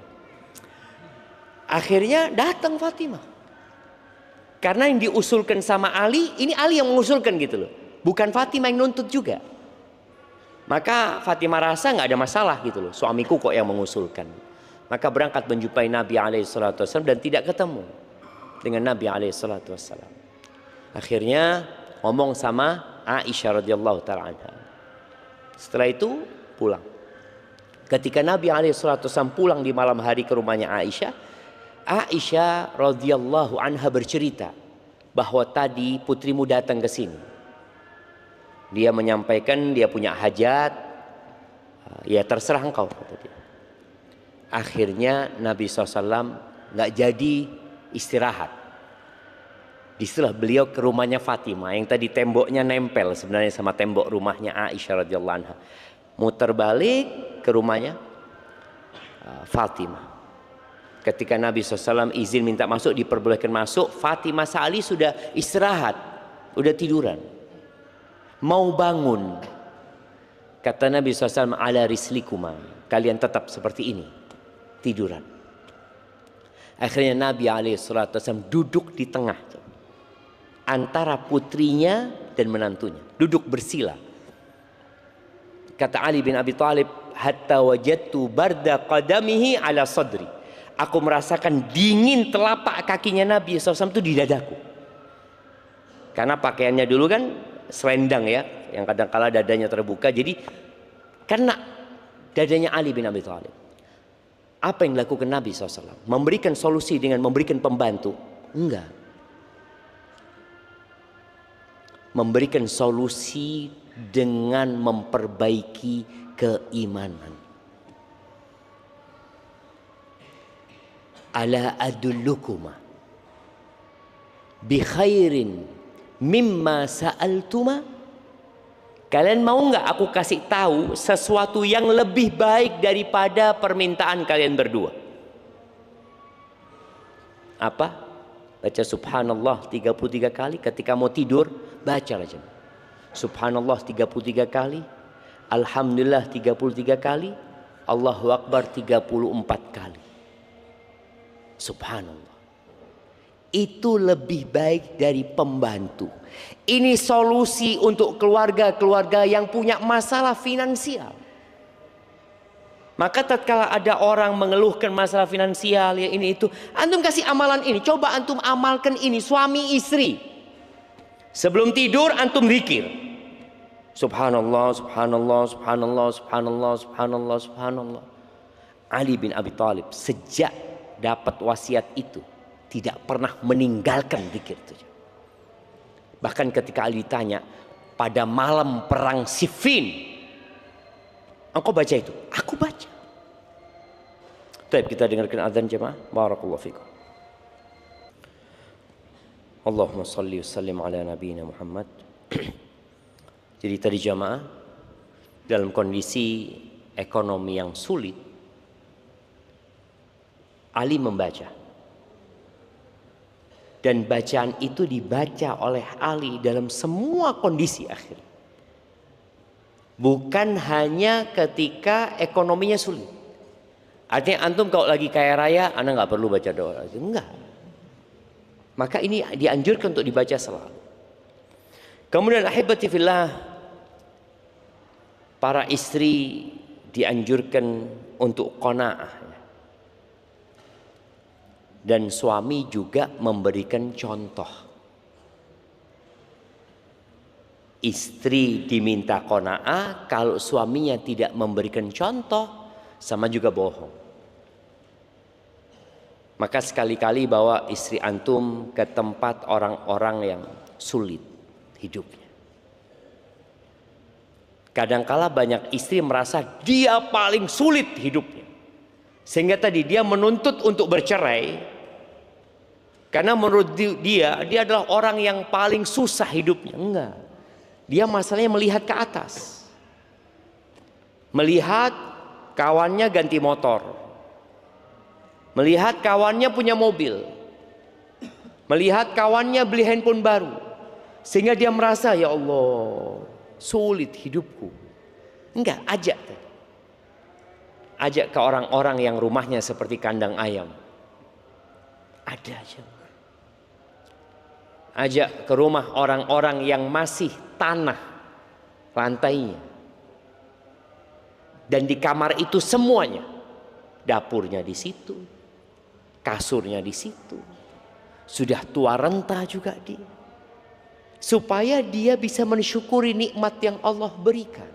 Akhirnya datang Fatimah. Karena yang diusulkan sama Ali, ini Ali yang mengusulkan gitu loh. Bukan Fatimah yang nuntut juga. Maka Fatimah rasa nggak ada masalah gitu loh. Suamiku kok yang mengusulkan. Maka berangkat menjumpai Nabi SAW dan tidak ketemu dengan Nabi SAW. Akhirnya ngomong sama Aisyah radhiyallahu taala anha. Setelah itu pulang. Ketika Nabi SAW pulang di malam hari ke rumahnya Aisyah radhiyallahu anha bercerita bahwa tadi putrimu datang ke sini. Dia menyampaikan dia punya hajat. Ya terserah engkau kata dia. Akhirnya Nabi SAW nggak jadi istirahat. Disitulah beliau ke rumahnya Fatimah yang tadi temboknya nempel sebenarnya sama tembok rumahnya Aisyah radhiyallahu anha. Muter balik ke rumahnya Fatimah. Ketika Nabi SAW izin minta masuk, diperbolehkan masuk, Fatimah Sa'ali sudah istirahat, udah tiduran, mau bangun. Kata Nabi SAW, ala rislikuma, kalian tetap seperti ini, tiduran. Akhirnya Nabi SAW duduk di tengah antara putrinya dan menantunya, duduk bersila. Kata Ali bin Abi Thalib, hatta wajadtu barda qadamihi ala sadri. Aku merasakan dingin telapak kakinya Nabi SAW itu di dadaku. Karena pakaiannya dulu kan selendang ya, yang kadang-kala dadanya terbuka. Jadi kena dadanya Ali bin Abi Thalib. Apa yang dilakukan Nabi SAW? Memberikan solusi dengan memberikan pembantu? Enggak. Memberikan solusi dengan memperbaiki keimanan. Ala adullukuma bi khairin mimma sa'altuma. Kalian mau nggak aku kasih tahu sesuatu yang lebih baik daripada permintaan kalian berdua? Apa? Baca subhanallah 33 kali ketika mau tidur, baca aja. Subhanallah 33 kali, alhamdulillah 33 kali, Allahu akbar 34 kali. Subhanallah. Itu lebih baik dari pembantu. Ini solusi untuk keluarga-keluarga yang punya masalah finansial. Maka tatkala ada orang mengeluhkan masalah finansial ya ini itu, antum kasih amalan ini, coba antum amalkan ini, suami istri. Sebelum tidur antum zikir. Subhanallah, subhanallah, subhanallah, subhanallah, subhanallah, subhanallah. Ali bin Abi Thalib sejak dapat wasiat itu tidak pernah meninggalkan zikir itu. Bahkan ketika Ali ditanya pada malam perang Siffin, engkau baca itu? Aku baca. Baik, kita dengarkan azan jemaah. Barakallahu fikum. Allahumma salli wa sallim ala nabiyina Muhammad. Jadi tadi jamaah, dalam kondisi ekonomi yang sulit, Ali membaca. Dan bacaan itu dibaca oleh Ali dalam semua kondisi akhir. Bukan hanya ketika ekonominya sulit. Artinya antum kalau lagi kaya raya, anda nggak perlu baca doa. Enggak. Maka ini dianjurkan untuk dibaca selalu. Kemudian ahibati fillah, para istri dianjurkan untuk qanaah. Dan suami juga memberikan contoh. Istri diminta qanaah, kalau suaminya tidak memberikan contoh, sama juga bohong. Maka sekali-kali bawa istri antum ke tempat orang-orang yang sulit hidupnya. Kadangkala banyak istri merasa dia paling sulit hidupnya, sehingga tadi dia menuntut untuk bercerai. Karena menurut dia adalah orang yang paling susah hidupnya. Enggak. Dia masalahnya melihat ke atas. Melihat kawannya ganti motor. Melihat kawannya punya mobil. Melihat kawannya beli handphone baru. Sehingga dia merasa, ya Allah, sulit hidupku. Enggak, ajak. Ajak ke orang-orang yang rumahnya seperti kandang ayam. Ada aja. Ajak ke rumah orang-orang yang masih tanah lantainya. Dan di kamar itu semuanya. Dapurnya di situ. Kasurnya di situ. Sudah tua renta juga dia. Supaya dia bisa mensyukuri nikmat yang Allah berikan.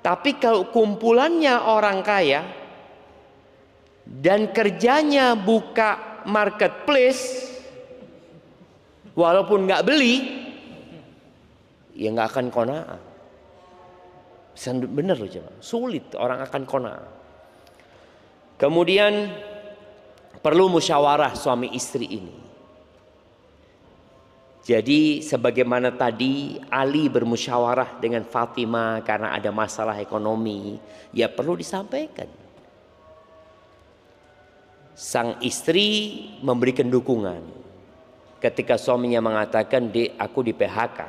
Tapi kalau kumpulannya orang kaya dan kerjanya buka marketplace, walaupun nggak beli, ya nggak akan qanaah. Bener loh jemaah, sulit orang akan qanaah. Kemudian perlu musyawarah suami istri ini. Jadi sebagaimana tadi Ali bermusyawarah dengan Fatimah karena ada masalah ekonomi, ya perlu disampaikan. Sang istri memberikan dukungan ketika suaminya mengatakan, "Dek, aku di PHK."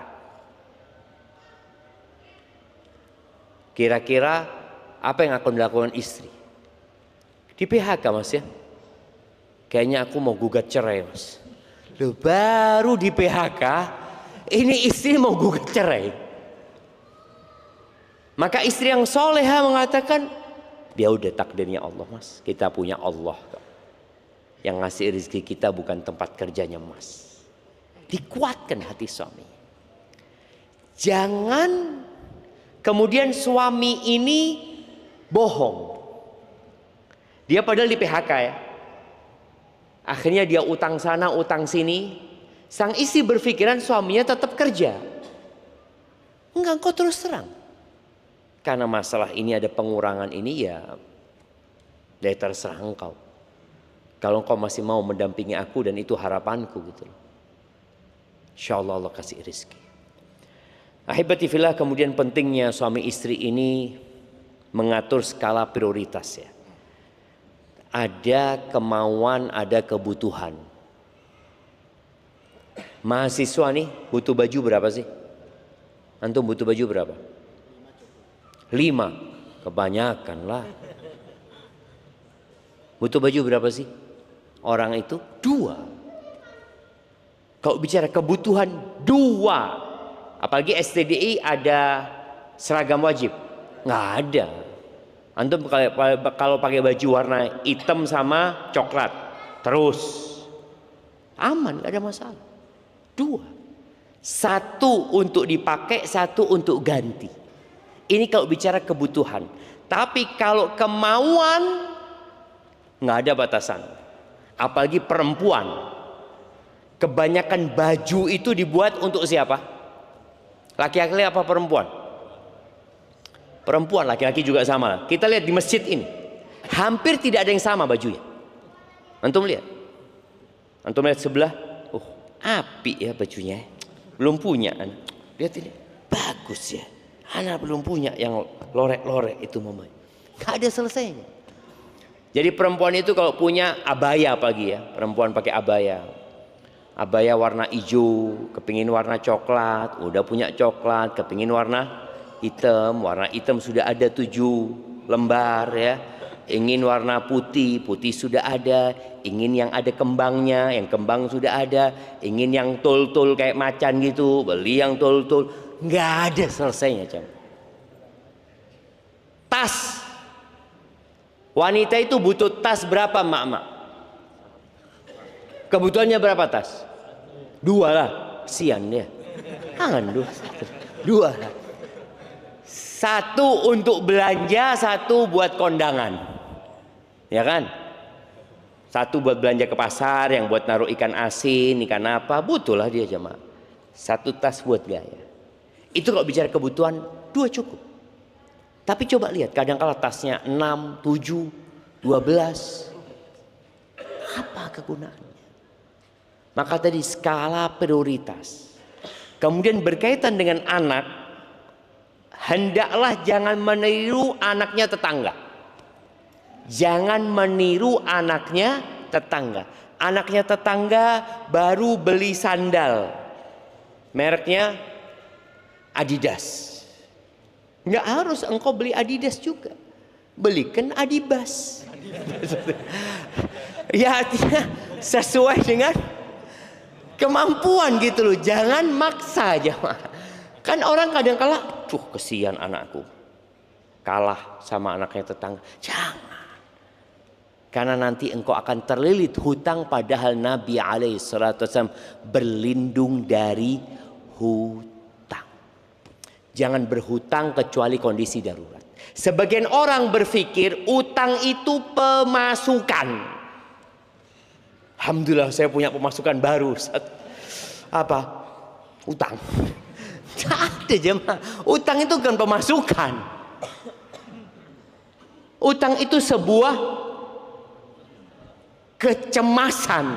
Kira-kira apa yang akan dilakukan istri? Di PHK mas ya? Kayaknya aku mau gugat cerai mas. Loh, baru di PHK, ini istri mau gugat cerai. Maka istri yang soleha mengatakan, dia udah takdirnya Allah mas. Kita punya Allah yang ngasih rezeki kita, bukan tempat kerjanya mas. Dikuatkan hati suami. Jangan kemudian suami ini bohong. Dia padahal di PHK ya. Akhirnya dia utang sana, utang sini. Sang istri berpikiran suaminya tetap kerja. Enggak, engkau terus terang. Karena masalah ini ada pengurangan ini, ya terserah engkau. Kalau engkau masih mau mendampingi aku dan itu harapanku gitu. Insyaallah Allah kasih rezeki. Ahibati fillah, kemudian pentingnya suami istri ini mengatur skala prioritas ya. Ada kemauan, ada kebutuhan. Mahasiswa nih butuh baju berapa sih? Antum butuh baju berapa? 5. Kebanyakan lah. Butuh baju berapa sih? Orang itu 2. Kalau bicara kebutuhan 2. Apalagi STDI ada seragam wajib. Nggak ada. Antum kalau pakai baju warna hitam sama coklat terus aman, gak ada masalah. 2. Satu untuk dipakai, satu untuk ganti. Ini kalau bicara kebutuhan. Tapi kalau kemauan, nggak ada batasan. Apalagi perempuan. Kebanyakan baju itu dibuat untuk siapa? Laki-laki apa perempuan? Perempuan, laki-laki juga sama. Kita lihat di masjid ini, hampir tidak ada yang sama bajunya. Antum lihat sebelah, oh api ya bajunya, belum punya. Lihat ini, bagus ya. Anak belum punya yang lorek-lorek itu mama. Gak ada selesainya. Jadi perempuan itu kalau punya abaya pagi ya, perempuan pakai abaya. Abaya warna hijau, kepingin warna coklat, udah punya coklat, kepingin warna hitam sudah ada 7 lembar ya. Ingin warna putih, putih sudah ada. Ingin yang ada kembangnya, yang kembang sudah ada. Ingin yang tul-tul kayak macan gitu, beli yang tul-tul. Nggak ada selesainya jam. Tas, wanita itu butuh tas berapa mak-mak? Kebutuhannya berapa tas? 2 lah, sian dia. Jangan 2 lah. 1 untuk belanja, 1 buat kondangan. Ya kan? 1 buat belanja ke pasar, yang buat naruh ikan asin, ikan apa, butuhlah dia jemaah. 1 tas buat gaya. Itu kalau bicara kebutuhan 2 cukup. Tapi coba lihat, kadang-kala tasnya 6, 7, 12. Apa kegunaannya? Maka tadi skala prioritas. Kemudian berkaitan dengan anak, hendaklah jangan meniru anaknya tetangga. Jangan meniru anaknya tetangga. Anaknya tetangga baru beli sandal, mereknya Adidas. Nggak harus engkau beli Adidas juga, belikan Adibas. Ya artinya sesuai dengan kemampuan gitu loh. Jangan maksa aja. Kan orang kadang kala, kesian anakku kalah sama anaknya tetangga. Jangan. Karena nanti engkau akan terlilit hutang, padahal Nabi SAW berlindung dari hutang. Jangan berhutang kecuali kondisi darurat. Sebagian orang berpikir utang itu pemasukan. Alhamdulillah saya punya pemasukan baru. Apa? Utang. Tidak ada jemaah. Utang itu bukan pemasukan. Utang itu sebuah kecemasan.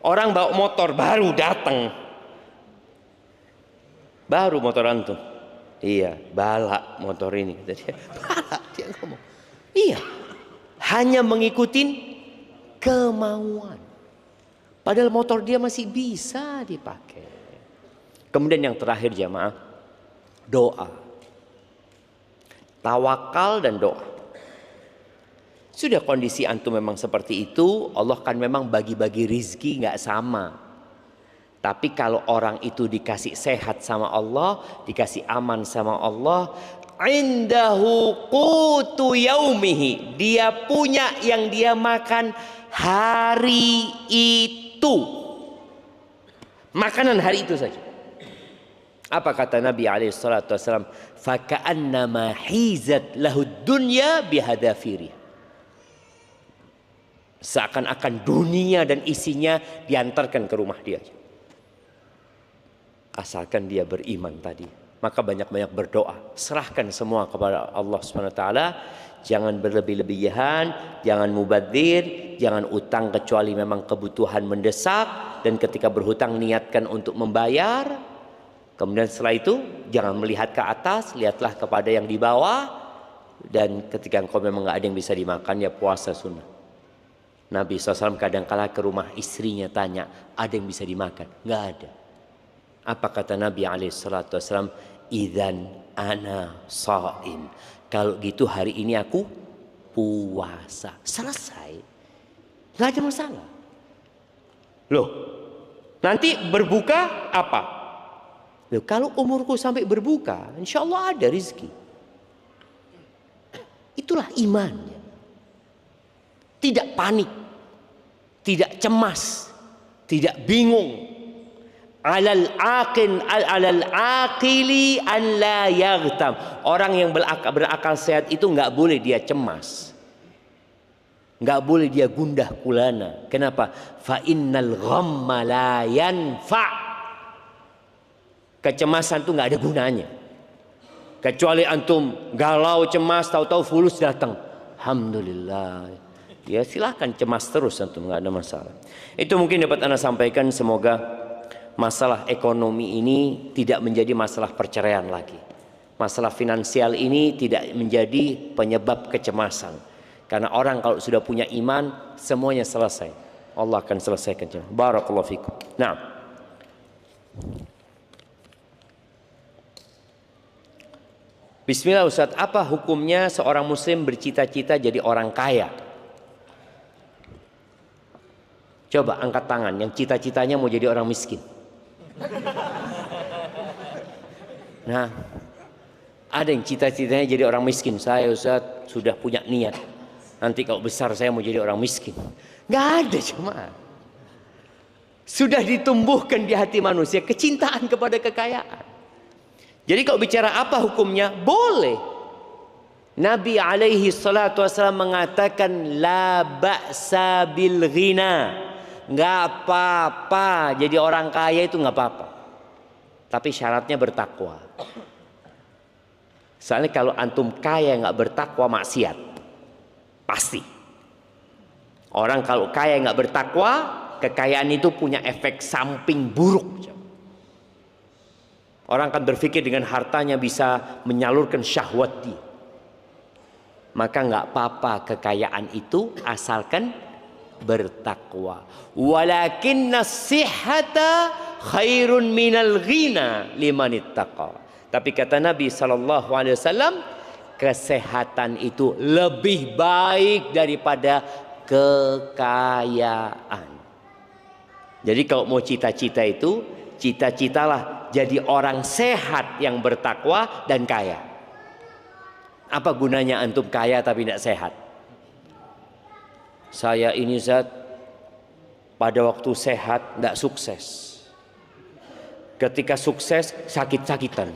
Orang bawa motor baru datang, baru motor antum, iya balak motor ini, balak dia ngomong, iya hanya mengikuti kemauan, padahal motor dia masih bisa dipakai. Kemudian yang terakhir jamaah, doa, tawakal dan doa. Sudah kondisi antum memang seperti itu, Allah kan memang bagi-bagi rizki nggak sama. Tapi kalau orang itu dikasih sehat sama Allah, dikasih aman sama Allah, indahu qutu yaumihi, dia punya yang dia makan hari itu, makanan hari itu saja. Apa kata Nabi SAW? Faka'annama hizat lahud dunya bihadafiri. Seakan-akan dunia dan isinya diantarkan ke rumah dia. Asalkan dia beriman tadi. Maka banyak-banyak berdoa. Serahkan semua kepada Allah SWT. Jangan berlebih-lebihan, jangan mubadzir, jangan utang kecuali memang kebutuhan mendesak. Dan ketika berhutang niatkan untuk membayar. Kemudian setelah itu jangan melihat ke atas, lihatlah kepada yang di bawah. Dan ketika engkau memang gak ada yang bisa dimakan, ya puasa sunnah. Nabi SAW kadang-kala ke rumah istrinya tanya, ada yang bisa dimakan? Nggak ada. Apa kata Nabi SAW? Idzan ana shaim. Kalau gitu hari ini aku puasa. Selesai. Nggak ada masalah. Loh, nanti berbuka apa? Loh, kalau umurku sampai berbuka, insya Allah ada rezeki. Itulah imannya. Tidak panik, tidak cemas, tidak bingung. alal aqili an la yaghtam. Orang yang berakal sehat itu nggak boleh dia cemas, nggak boleh dia gundah gulana. Kenapa? Fa innal ghamma la yanfa. Kecemasan itu nggak ada gunanya. Kecuali antum galau cemas, tahu-tahu fulus datang, alhamdulillah, ya silahkan cemas terus antum, nggak ada masalah. Itu mungkin dapat anda sampaikan. Semoga masalah ekonomi ini tidak menjadi masalah perceraian lagi. Masalah finansial ini tidak menjadi penyebab kecemasan. Karena orang kalau sudah punya iman, semuanya selesai. Allah akan selesaikan. Barakallahu fikum. Nah, bismillah Ustaz, apa hukumnya seorang muslim bercita-cita jadi orang kaya? Coba angkat tangan yang cita-citanya mau jadi orang miskin. Nah, ada yang cita-citanya jadi orang miskin. Saya Ustaz sudah punya niat, nanti kalau besar saya mau jadi orang miskin. Nggak ada, cuma sudah ditumbuhkan di hati manusia kecintaan kepada kekayaan. Jadi kalau bicara apa hukumnya, boleh. Nabi alaihi salatu wasallam mengatakan la ba'sa bil ghina. Nggak apa-apa jadi orang kaya, itu nggak apa-apa, tapi syaratnya bertakwa. Soalnya kalau antum kaya nggak bertakwa, maksiat pasti. Orang kalau kaya nggak bertakwa, kekayaan itu punya efek samping buruk. Orang akan berpikir dengan hartanya bisa menyalurkan syahwat dia. Maka nggak apa-apa kekayaan itu asalkan bertakwa. Walakinna sihhata khairun minal ghina liman ittaqa. Tapi kata Nabi SAW, kesehatan itu lebih baik daripada kekayaan. Jadi kalau mau cita-cita itu, cita-citalah jadi orang sehat yang bertakwa dan kaya. Apa gunanya antum kaya tapi tidak sehat? Saya ini Zat, pada waktu sehat tidak sukses, ketika sukses sakit-sakitan.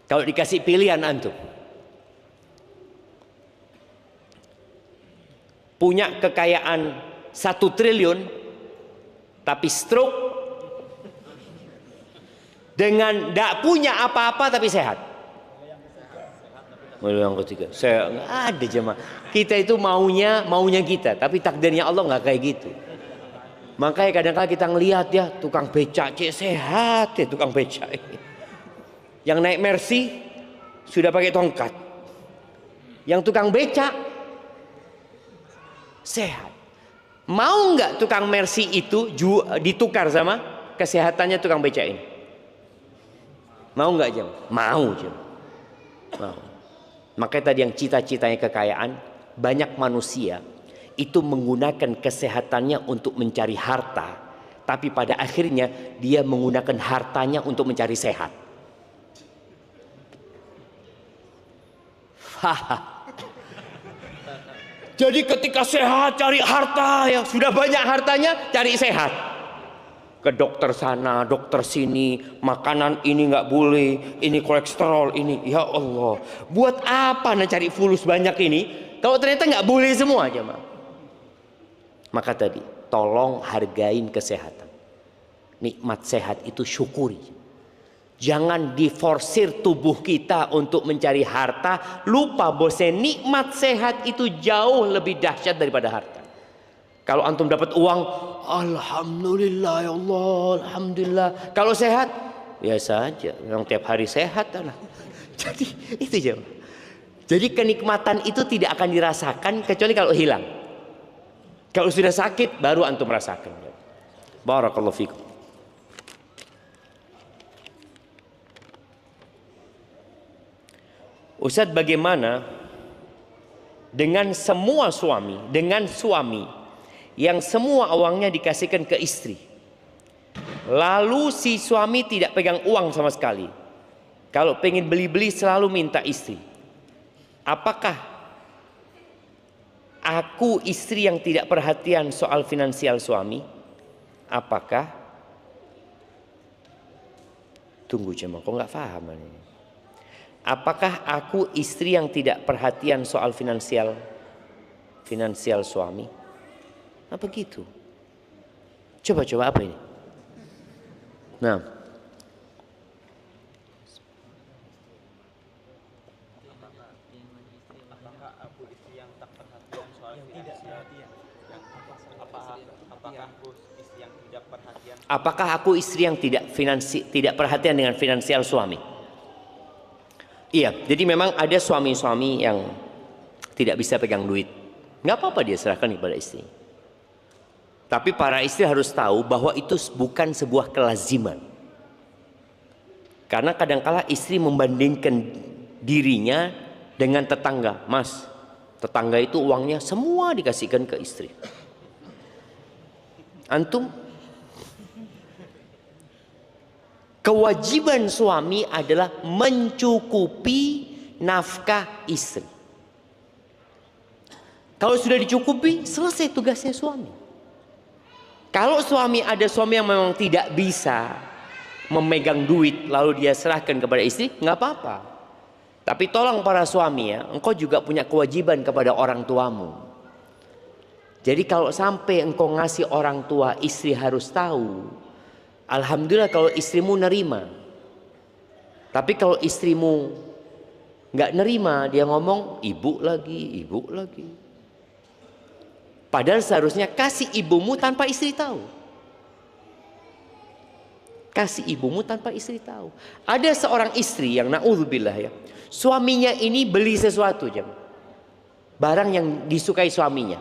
Kalau dikasih pilihan antum, punya kekayaan 1 triliun tapi stroke, dengan tidak punya apa-apa tapi sehat. Yang ketiga, saya nggak ada jemaah. Kita itu maunya kita, tapi takdirnya Allah nggak kayak gitu. Makanya kadang-kadang kita ngelihat ya tukang becak, sehat ya tukang becak. Yang naik Mercy sudah pakai tongkat. Yang tukang becak sehat. Mau nggak tukang Mercy itu ditukar sama kesehatannya tukang becak ini? Mau nggak jemaah? Mau jemaah. Mau. Makanya tadi yang cita-citanya kekayaan, banyak manusia itu menggunakan kesehatannya untuk mencari harta, tapi pada akhirnya dia menggunakan hartanya untuk mencari sehat. Jadi ketika sehat cari harta, ya sudah banyak hartanya cari sehat. Ke dokter sana, dokter sini, makanan ini nggak boleh, ini kolesterol ini, ya Allah, buat apa nak cari fulus banyak ini kalau ternyata nggak boleh semua aja, Mak. Maka tadi tolong hargain kesehatan. Nikmat sehat itu syukuri. Jangan diforsir tubuh kita untuk mencari harta, lupa bahwa nikmat sehat itu jauh lebih dahsyat daripada harta. Kalau antum dapat uang, alhamdulillah ya Allah, alhamdulillah. Kalau sehat, biasa aja. Yang tiap hari sehat lah. Jadi itu aja. Jadi kenikmatan itu tidak akan dirasakan kecuali kalau hilang. Kalau sudah sakit, baru antum rasakan. Barakallahu fikum. Ustaz, bagaimana dengan semua suami, yang semua uangnya dikasihkan ke istri, lalu si suami tidak pegang uang sama sekali, kalau pengen beli-beli selalu minta istri? Apakah aku istri yang tidak perhatian soal finansial suami, apakah, tunggu jemaah, kok nggak paham ini? Apakah aku istri yang tidak perhatian soal finansial suami? Apa gitu? Coba apa ini? Nah, apakah aku istri yang tidak perhatian dengan finansial suami? Iya, jadi memang ada suami-suami yang tidak bisa pegang duit. Nggak apa-apa dia serahkan kepada istri. Tapi para istri harus tahu bahwa itu bukan sebuah kelaziman. Karena kadangkala istri membandingkan dirinya dengan tetangga. Mas, tetangga itu uangnya semua dikasihkan ke istri. Antum, kewajiban suami adalah mencukupi nafkah istri. Kalau sudah dicukupi, selesai tugasnya suami. Kalau ada suami yang memang tidak bisa memegang duit lalu dia serahkan kepada istri, nggak apa-apa. Tapi tolong para suami ya, engkau juga punya kewajiban kepada orang tuamu. Jadi kalau sampai engkau ngasih orang tua, istri harus tahu. Alhamdulillah kalau istrimu nerima. Tapi kalau istrimu nggak nerima, dia ngomong ibu lagi. Padahal seharusnya kasih ibumu tanpa istri tahu. Kasih ibumu tanpa istri tahu. Ada seorang istri yang na'udzubillah ya, suaminya ini beli sesuatu jam, barang yang disukai suaminya,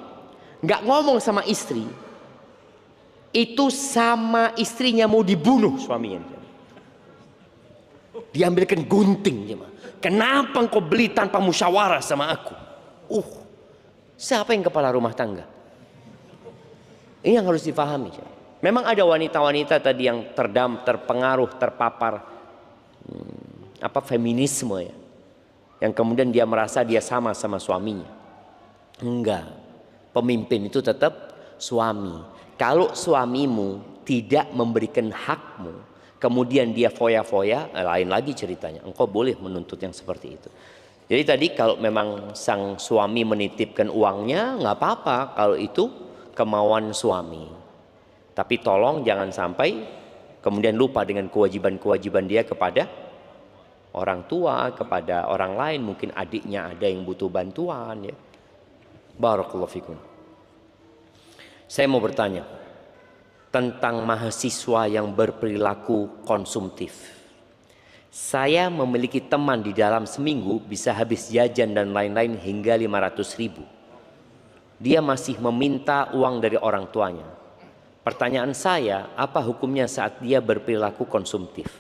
nggak ngomong sama istri, itu sama istrinya mau dibunuh suaminya. Diambilkan gunting jam. Kenapa engkau beli tanpa musyawarah sama aku? Siapa yang kepala rumah tangga? Ini yang harus difahami. Memang ada wanita-wanita tadi yang terpengaruh, terpapar feminisme ya, yang kemudian dia merasa dia sama suaminya. Enggak, pemimpin itu tetap suami. Kalau suamimu tidak memberikan hakmu, kemudian dia foya-foya, lain lagi ceritanya. Engkau boleh menuntut yang seperti itu. Jadi tadi kalau memang sang suami menitipkan uangnya, nggak apa-apa kalau itu kemauan suami. Tapi tolong jangan sampai kemudian lupa dengan kewajiban-kewajiban dia kepada orang tua, kepada orang lain. Mungkin adiknya ada yang butuh bantuan ya. Barakallahu fikum. Saya mau bertanya tentang mahasiswa yang berperilaku konsumtif. Saya memiliki teman di dalam seminggu bisa habis jajan dan lain-lain hingga 500.000. Dia masih meminta uang dari orang tuanya. Pertanyaan saya, apa hukumnya saat dia berperilaku konsumtif?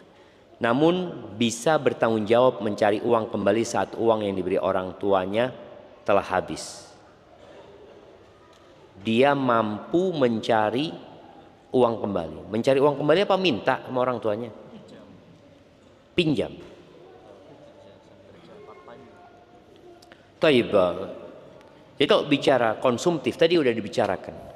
Namun bisa bertanggung jawab mencari uang kembali saat uang yang diberi orang tuanya telah habis. Dia mampu mencari uang kembali. Mencari uang kembali apa minta sama orang tuanya? Pinjam. Taibah. Jadi kalau bicara konsumtif tadi udah dibicarakan.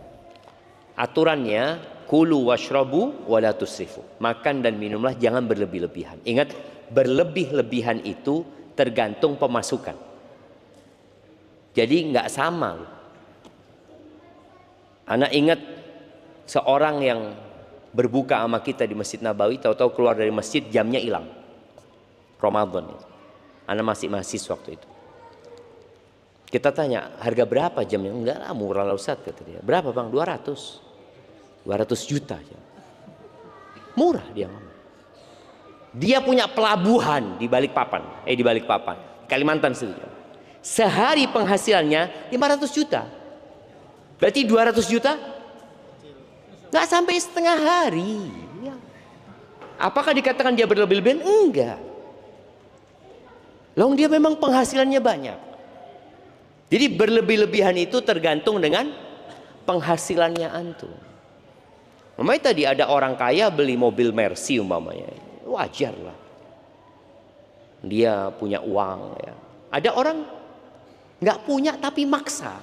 Aturannya kulu washrabu wala tusrifu. Makan dan minumlah jangan berlebih-lebihan. Ingat, berlebih-lebihan itu tergantung pemasukan. Jadi nggak sama. Anak ingat seorang yang berbuka sama kita di Masjid Nabawi, tahu-tahu keluar dari masjid jamnya hilang. Ramadan itu. Anak masih mahasiswa waktu itu. Kita tanya, harga berapa jamnya? Enggak lah, murah lah Ustaz, kata dia. Berapa bang? 200 juta. Murah dia ngomong. Dia punya pelabuhan di Balikpapan. Kalimantan situ. Sehari penghasilannya 500 juta. Berarti 200 juta? Nggak sampai setengah hari. Apakah dikatakan dia berlebih-lebihan? Enggak. Loh, dia memang penghasilannya banyak. Jadi berlebih-lebihan itu tergantung dengan penghasilannya antum. Umpamanya tadi ada orang kaya beli mobil Mercy umpamanya, wajar lah. Dia punya uang ya. Ada orang nggak punya tapi maksa.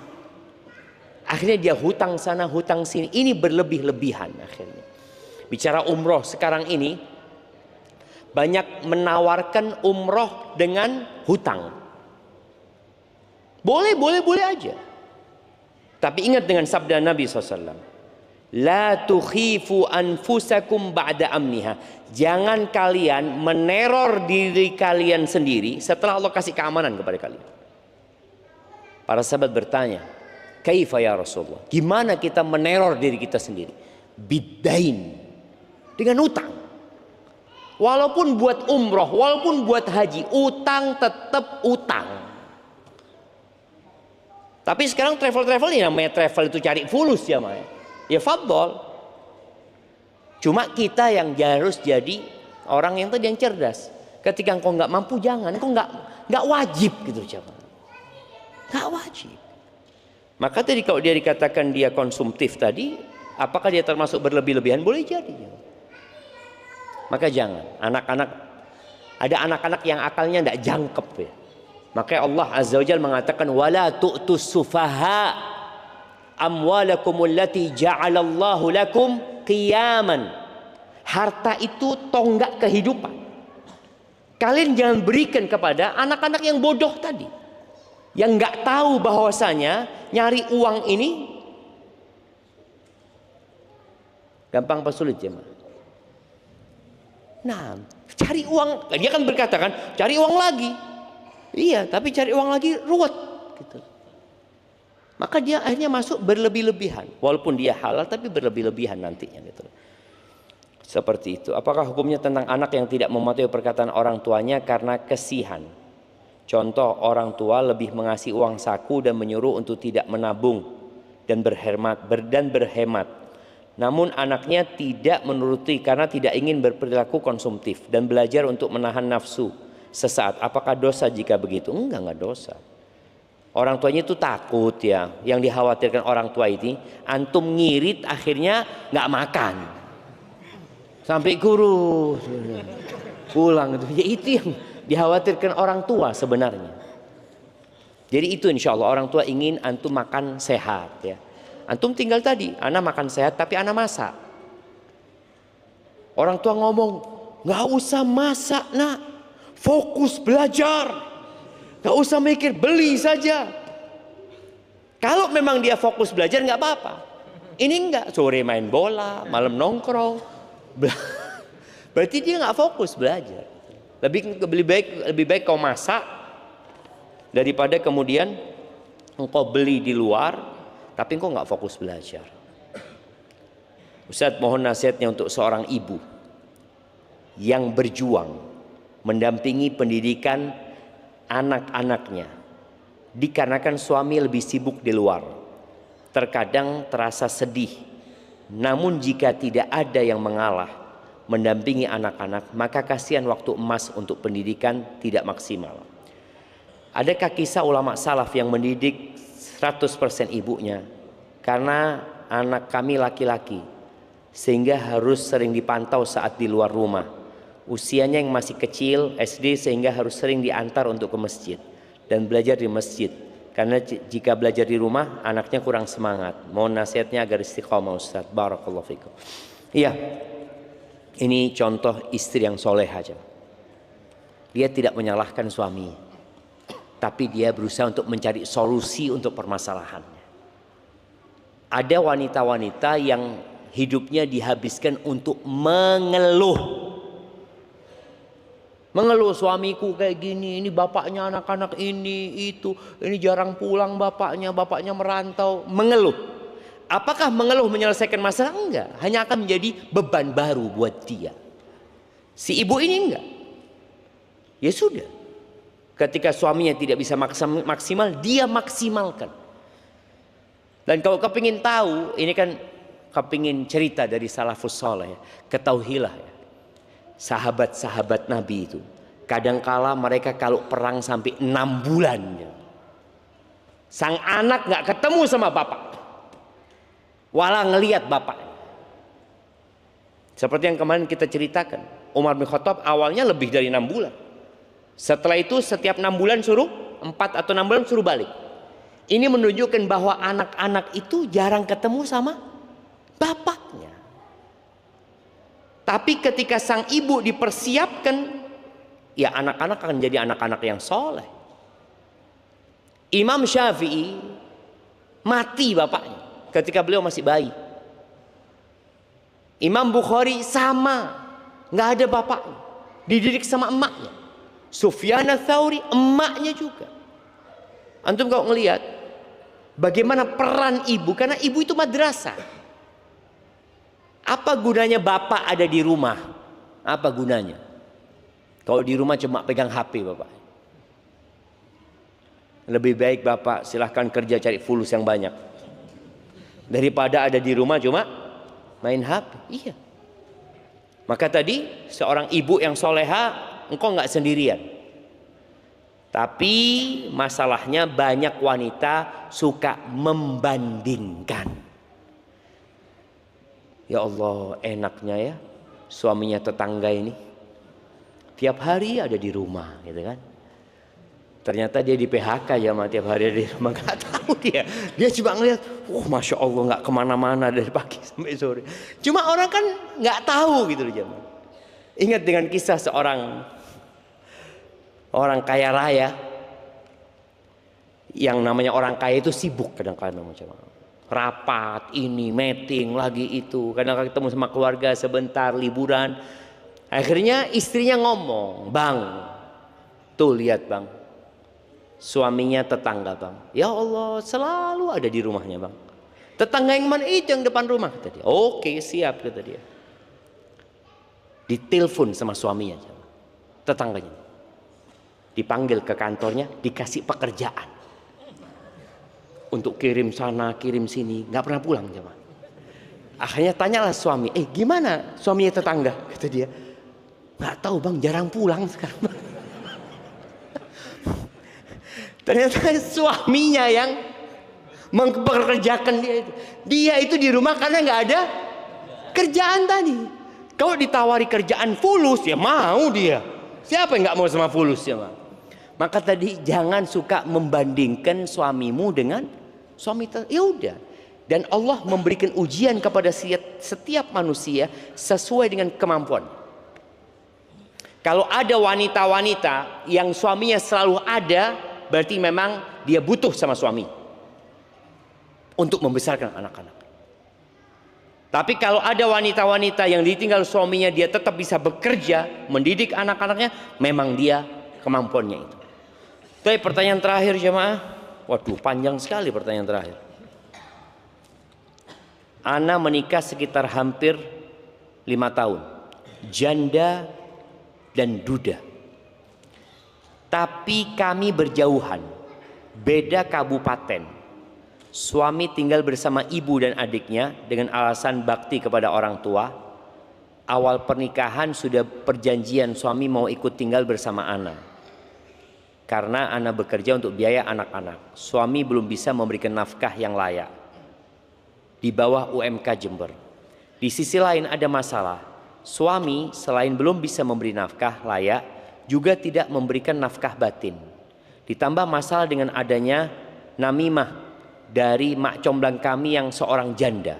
Akhirnya dia hutang sana, hutang sini. Ini berlebih-lebihan akhirnya. Bicara umroh sekarang ini, banyak menawarkan umroh dengan hutang. Boleh aja. Tapi ingat dengan sabda Nabi SAW. La tukhifu anfusakum ba'da amniha. Jangan kalian meneror diri kalian sendiri setelah Allah kasih keamanan kepada kalian. Para sahabat bertanya, kaifa ya Rasulullah? Gimana kita meneror diri kita sendiri? Biddain. Dengan utang. Walaupun buat umroh, walaupun buat haji, utang tetap utang. Tapi sekarang travel ini namanya travel itu cari fulus ya Maya. Ya fadol. Cuma kita yang harus jadi orang yang tadi yang cerdas. Ketika engkau nggak mampu jangan, engkau nggak wajib gitu coba. Nggak wajib. Maka tadi kalau dia dikatakan dia konsumtif tadi, apakah dia termasuk berlebih-lebihan? Boleh jadi. Maka jangan. Ada anak-anak yang akalnya tidak jangkep ya. Maka Allah Azza wa Jalla mengatakan wala tu'tus sufaha amwalakum allati ja'alallahu lakum qiyaman. Harta itu tonggak kehidupan. Kalian jangan berikan kepada anak-anak yang bodoh tadi, yang nggak tahu bahwasanya nyari uang ini gampang apa sulit ya, Ma? Nah, cari uang, dia kan berkata kan, cari uang lagi. Iya, tapi cari uang lagi ruwet gitu. Maka dia akhirnya masuk berlebih-lebihan. Walaupun dia halal tapi berlebih-lebihan nantinya gitu. Seperti itu. Apakah hukumnya tentang anak yang tidak mematuhi perkataan orang tuanya karena kesihan? Contoh, orang tua lebih mengasih uang saku dan menyuruh untuk tidak menabung dan berhemat. Namun anaknya tidak menuruti karena tidak ingin berperilaku konsumtif dan belajar untuk menahan nafsu sesaat. Apakah dosa jika begitu? Enggak dosa. Orang tuanya itu takut ya. Yang dikhawatirkan orang tua ini, antum ngirit akhirnya nggak makan sampai kurus pulang itu. Ya itu yang dikhawatirkan orang tua sebenarnya. Jadi itu insya Allah orang tua ingin antum makan sehat ya. Antum tinggal tadi, anak makan sehat tapi anak masak. Orang tua ngomong, nggak usah masak nak, fokus belajar, nggak usah mikir, beli saja. Kalau memang dia fokus belajar nggak apa-apa. Ini enggak, sore main bola, malam nongkrong. Berarti dia nggak fokus belajar. Lebih baik kau masak daripada kemudian engkau beli di luar tapi engkau nggak fokus belajar. Ustadz, mohon nasihatnya untuk seorang ibu yang berjuang mendampingi pendidikan anak-anaknya dikarenakan suami lebih sibuk di luar. Terkadang terasa sedih. Namun jika tidak ada yang mengalah mendampingi anak-anak, maka kasihan waktu emas untuk pendidikan tidak maksimal. Adakah kisah ulama salaf yang mendidik 100% ibunya? Karena anak kami laki-laki sehingga harus sering dipantau saat di luar rumah. Usianya yang masih kecil SD sehingga harus sering diantar untuk ke masjid dan belajar di masjid. Karena jika belajar di rumah anaknya kurang semangat. Mohon nasihatnya agar istiqomah Ustaz. Barakallahu fikum. Iya. Ini contoh istri yang soleh aja. Dia tidak menyalahkan suami, tapi dia berusaha untuk mencari solusi untuk permasalahannya. Ada wanita-wanita yang hidupnya dihabiskan untuk mengeluh. Mengeluh, suamiku kayak gini, ini bapaknya anak-anak ini, itu, ini jarang pulang bapaknya merantau. Mengeluh. Apakah mengeluh menyelesaikan masalah? Enggak, hanya akan menjadi beban baru buat dia. Si ibu ini enggak. Ya sudah. Ketika suaminya tidak bisa maksimal, dia maksimalkan. Dan kalau kepingin tahu, ini kan kepingin cerita dari salafus saleh, ketahuilah ya, sahabat-sahabat Nabi itu kadangkala mereka kalau perang sampai 6 bulan ya. Sang anak nggak ketemu sama bapak, walau ngelihat bapak. Seperti yang kemarin kita ceritakan, Umar bin Khattab awalnya lebih dari 6 bulan. Setelah itu setiap 6 bulan suruh 4 atau 6 bulan suruh balik. Ini menunjukkan bahwa anak-anak itu jarang ketemu sama bapaknya. Tapi ketika sang ibu dipersiapkan, ya anak-anak akan jadi anak-anak yang soleh. Imam Syafi'i mati bapaknya ketika beliau masih bayi. Imam Bukhari sama, nggak ada bapaknya, dididik sama emaknya. Sufyan Ats-Tsauri emaknya juga. Antum kalau ngelihat bagaimana peran ibu, karena ibu itu madrasah. Apa gunanya bapak ada di rumah? Apa gunanya? Kalau di rumah cuma pegang HP bapak. Lebih baik bapak silahkan kerja cari fulus yang banyak, daripada ada di rumah cuma main HP. Iya. Maka tadi seorang ibu yang soleha, engkau nggak sendirian. Tapi masalahnya banyak wanita suka membandingkan. Ya Allah, enaknya ya suaminya tetangga ini tiap hari ada di rumah, gitu kan? Ternyata dia di PHK ya, tiap hari ada di rumah, nggak tahu dia. Dia cuma ngeliat, masya Allah nggak kemana-mana dari pagi sampai sore. Cuma orang kan nggak tahu gitu loh jemaah. Ingat dengan kisah seorang orang kaya raya, yang namanya orang kaya itu sibuk kadang-kadang macam rapat ini, meeting lagi itu, kadang-kadang ketemu sama keluarga sebentar, liburan. Akhirnya istrinya ngomong, bang, tuh lihat bang, suaminya tetangga bang, ya Allah selalu ada di rumahnya bang. Tetangga yang mana? Itu yang depan rumah, kata dia. Oke siap, kata dia. Ditelepon sama suaminya, tetangganya, dipanggil ke kantornya, dikasih pekerjaan untuk kirim sana kirim sini, nggak pernah pulang jemaah. Akhirnya tanyalah suami, gimana suaminya tetangga? Kata dia, nggak tahu bang, jarang pulang sekarang. Ternyata suaminya yang mempekerjakan dia itu di rumah karena nggak ada kerjaan tadi. Kalau ditawari kerjaan fulus ya mau dia. Siapa yang nggak mau sama fulus ya bang? Maka tadi jangan suka membandingkan suamimu dengan suami. Ya udah. Dan Allah memberikan ujian kepada setiap manusia sesuai dengan kemampuan. Kalau ada wanita-wanita yang suaminya selalu ada, berarti memang dia butuh sama suami untuk membesarkan anak-anak. Tapi kalau ada wanita-wanita yang ditinggal suaminya, dia tetap bisa bekerja, mendidik anak-anaknya, memang dia kemampuannya itu. Tapi pertanyaan terakhir jemaah, waduh panjang sekali pertanyaan terakhir. Ana menikah sekitar hampir 5 tahun, janda dan duda. Tapi kami berjauhan, beda kabupaten. Suami tinggal bersama ibu dan adiknya dengan alasan bakti kepada orang tua. Awal pernikahan sudah perjanjian suami mau ikut tinggal bersama Ana, karena Ana bekerja untuk biaya anak-anak. Suami belum bisa memberikan nafkah yang layak di bawah UMK Jember. Di sisi lain ada masalah. Suami selain belum bisa memberi nafkah layak, juga tidak memberikan nafkah batin. Ditambah masalah dengan adanya namimah dari mak comblang kami yang seorang janda.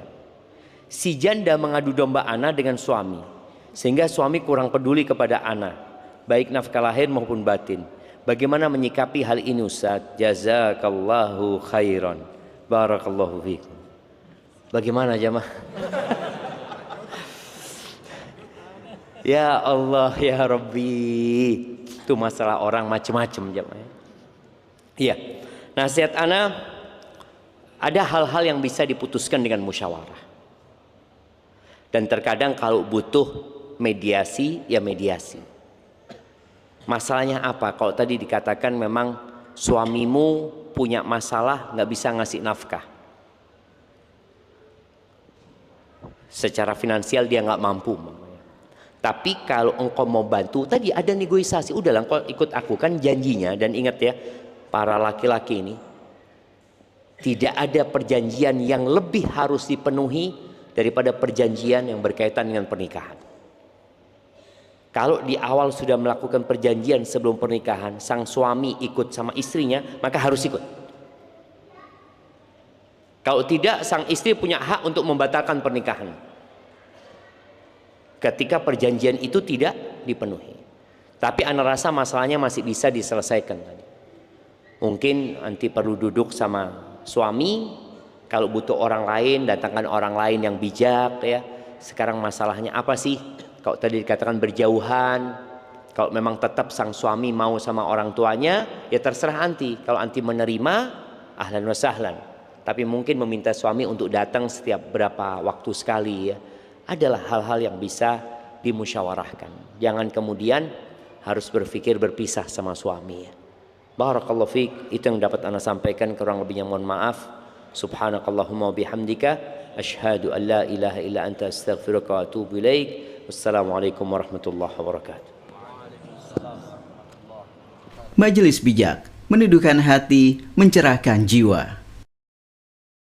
Si janda mengadu domba Ana dengan suami, sehingga suami kurang peduli kepada Ana, baik nafkah lahir maupun batin. Bagaimana menyikapi hal ini Ustaz? Jazakallahu khairan. Barakallahu fiikum. Bagaimana jemaah? Ya Allah ya Rabbi, itu masalah orang macam-macam jemaah. Iya. Nasihat Ana, ada hal-hal yang bisa diputuskan dengan musyawarah. Dan terkadang kalau butuh mediasi, ya mediasi. Masalahnya apa? Kalau tadi dikatakan memang suamimu punya masalah, nggak bisa ngasih nafkah. Secara finansial dia nggak mampu. Tapi kalau engkau mau bantu, tadi ada negosiasi, udahlah engkau ikut aku, kan janjinya. Dan ingat ya, para laki-laki ini, tidak ada perjanjian yang lebih harus dipenuhi daripada perjanjian yang berkaitan dengan pernikahan. Kalau di awal sudah melakukan perjanjian sebelum pernikahan, sang suami ikut sama istrinya, maka harus ikut. Kalau tidak, sang istri punya hak untuk membatalkan pernikahan ketika perjanjian itu tidak dipenuhi. Tapi ana rasa masalahnya masih bisa diselesaikan tadi. Mungkin nanti perlu duduk sama suami, kalau butuh orang lain datangkan orang lain yang bijak ya. Sekarang masalahnya apa sih? Kalau tadi dikatakan berjauhan, kalau memang tetap sang suami mau sama orang tuanya, ya terserah anti. Kalau anti menerima, ahlan wa sahlan. Tapi mungkin meminta suami untuk datang setiap berapa waktu sekali ya, adalah hal-hal yang bisa dimusyawarahkan. Jangan kemudian harus berpikir berpisah sama suami ya. Barakallahu fiik, itu yang dapat ana sampaikan, kurang lebihnya mohon maaf. Subhanakallahumma wa bihamdika asyhadu an la ilaha illa anta astaghfiruka wa atubu ilaik. Wassalamualaikum warahmatullahi wabarakatuh. Majelis Bijak, menundukkan hati, mencerahkan jiwa.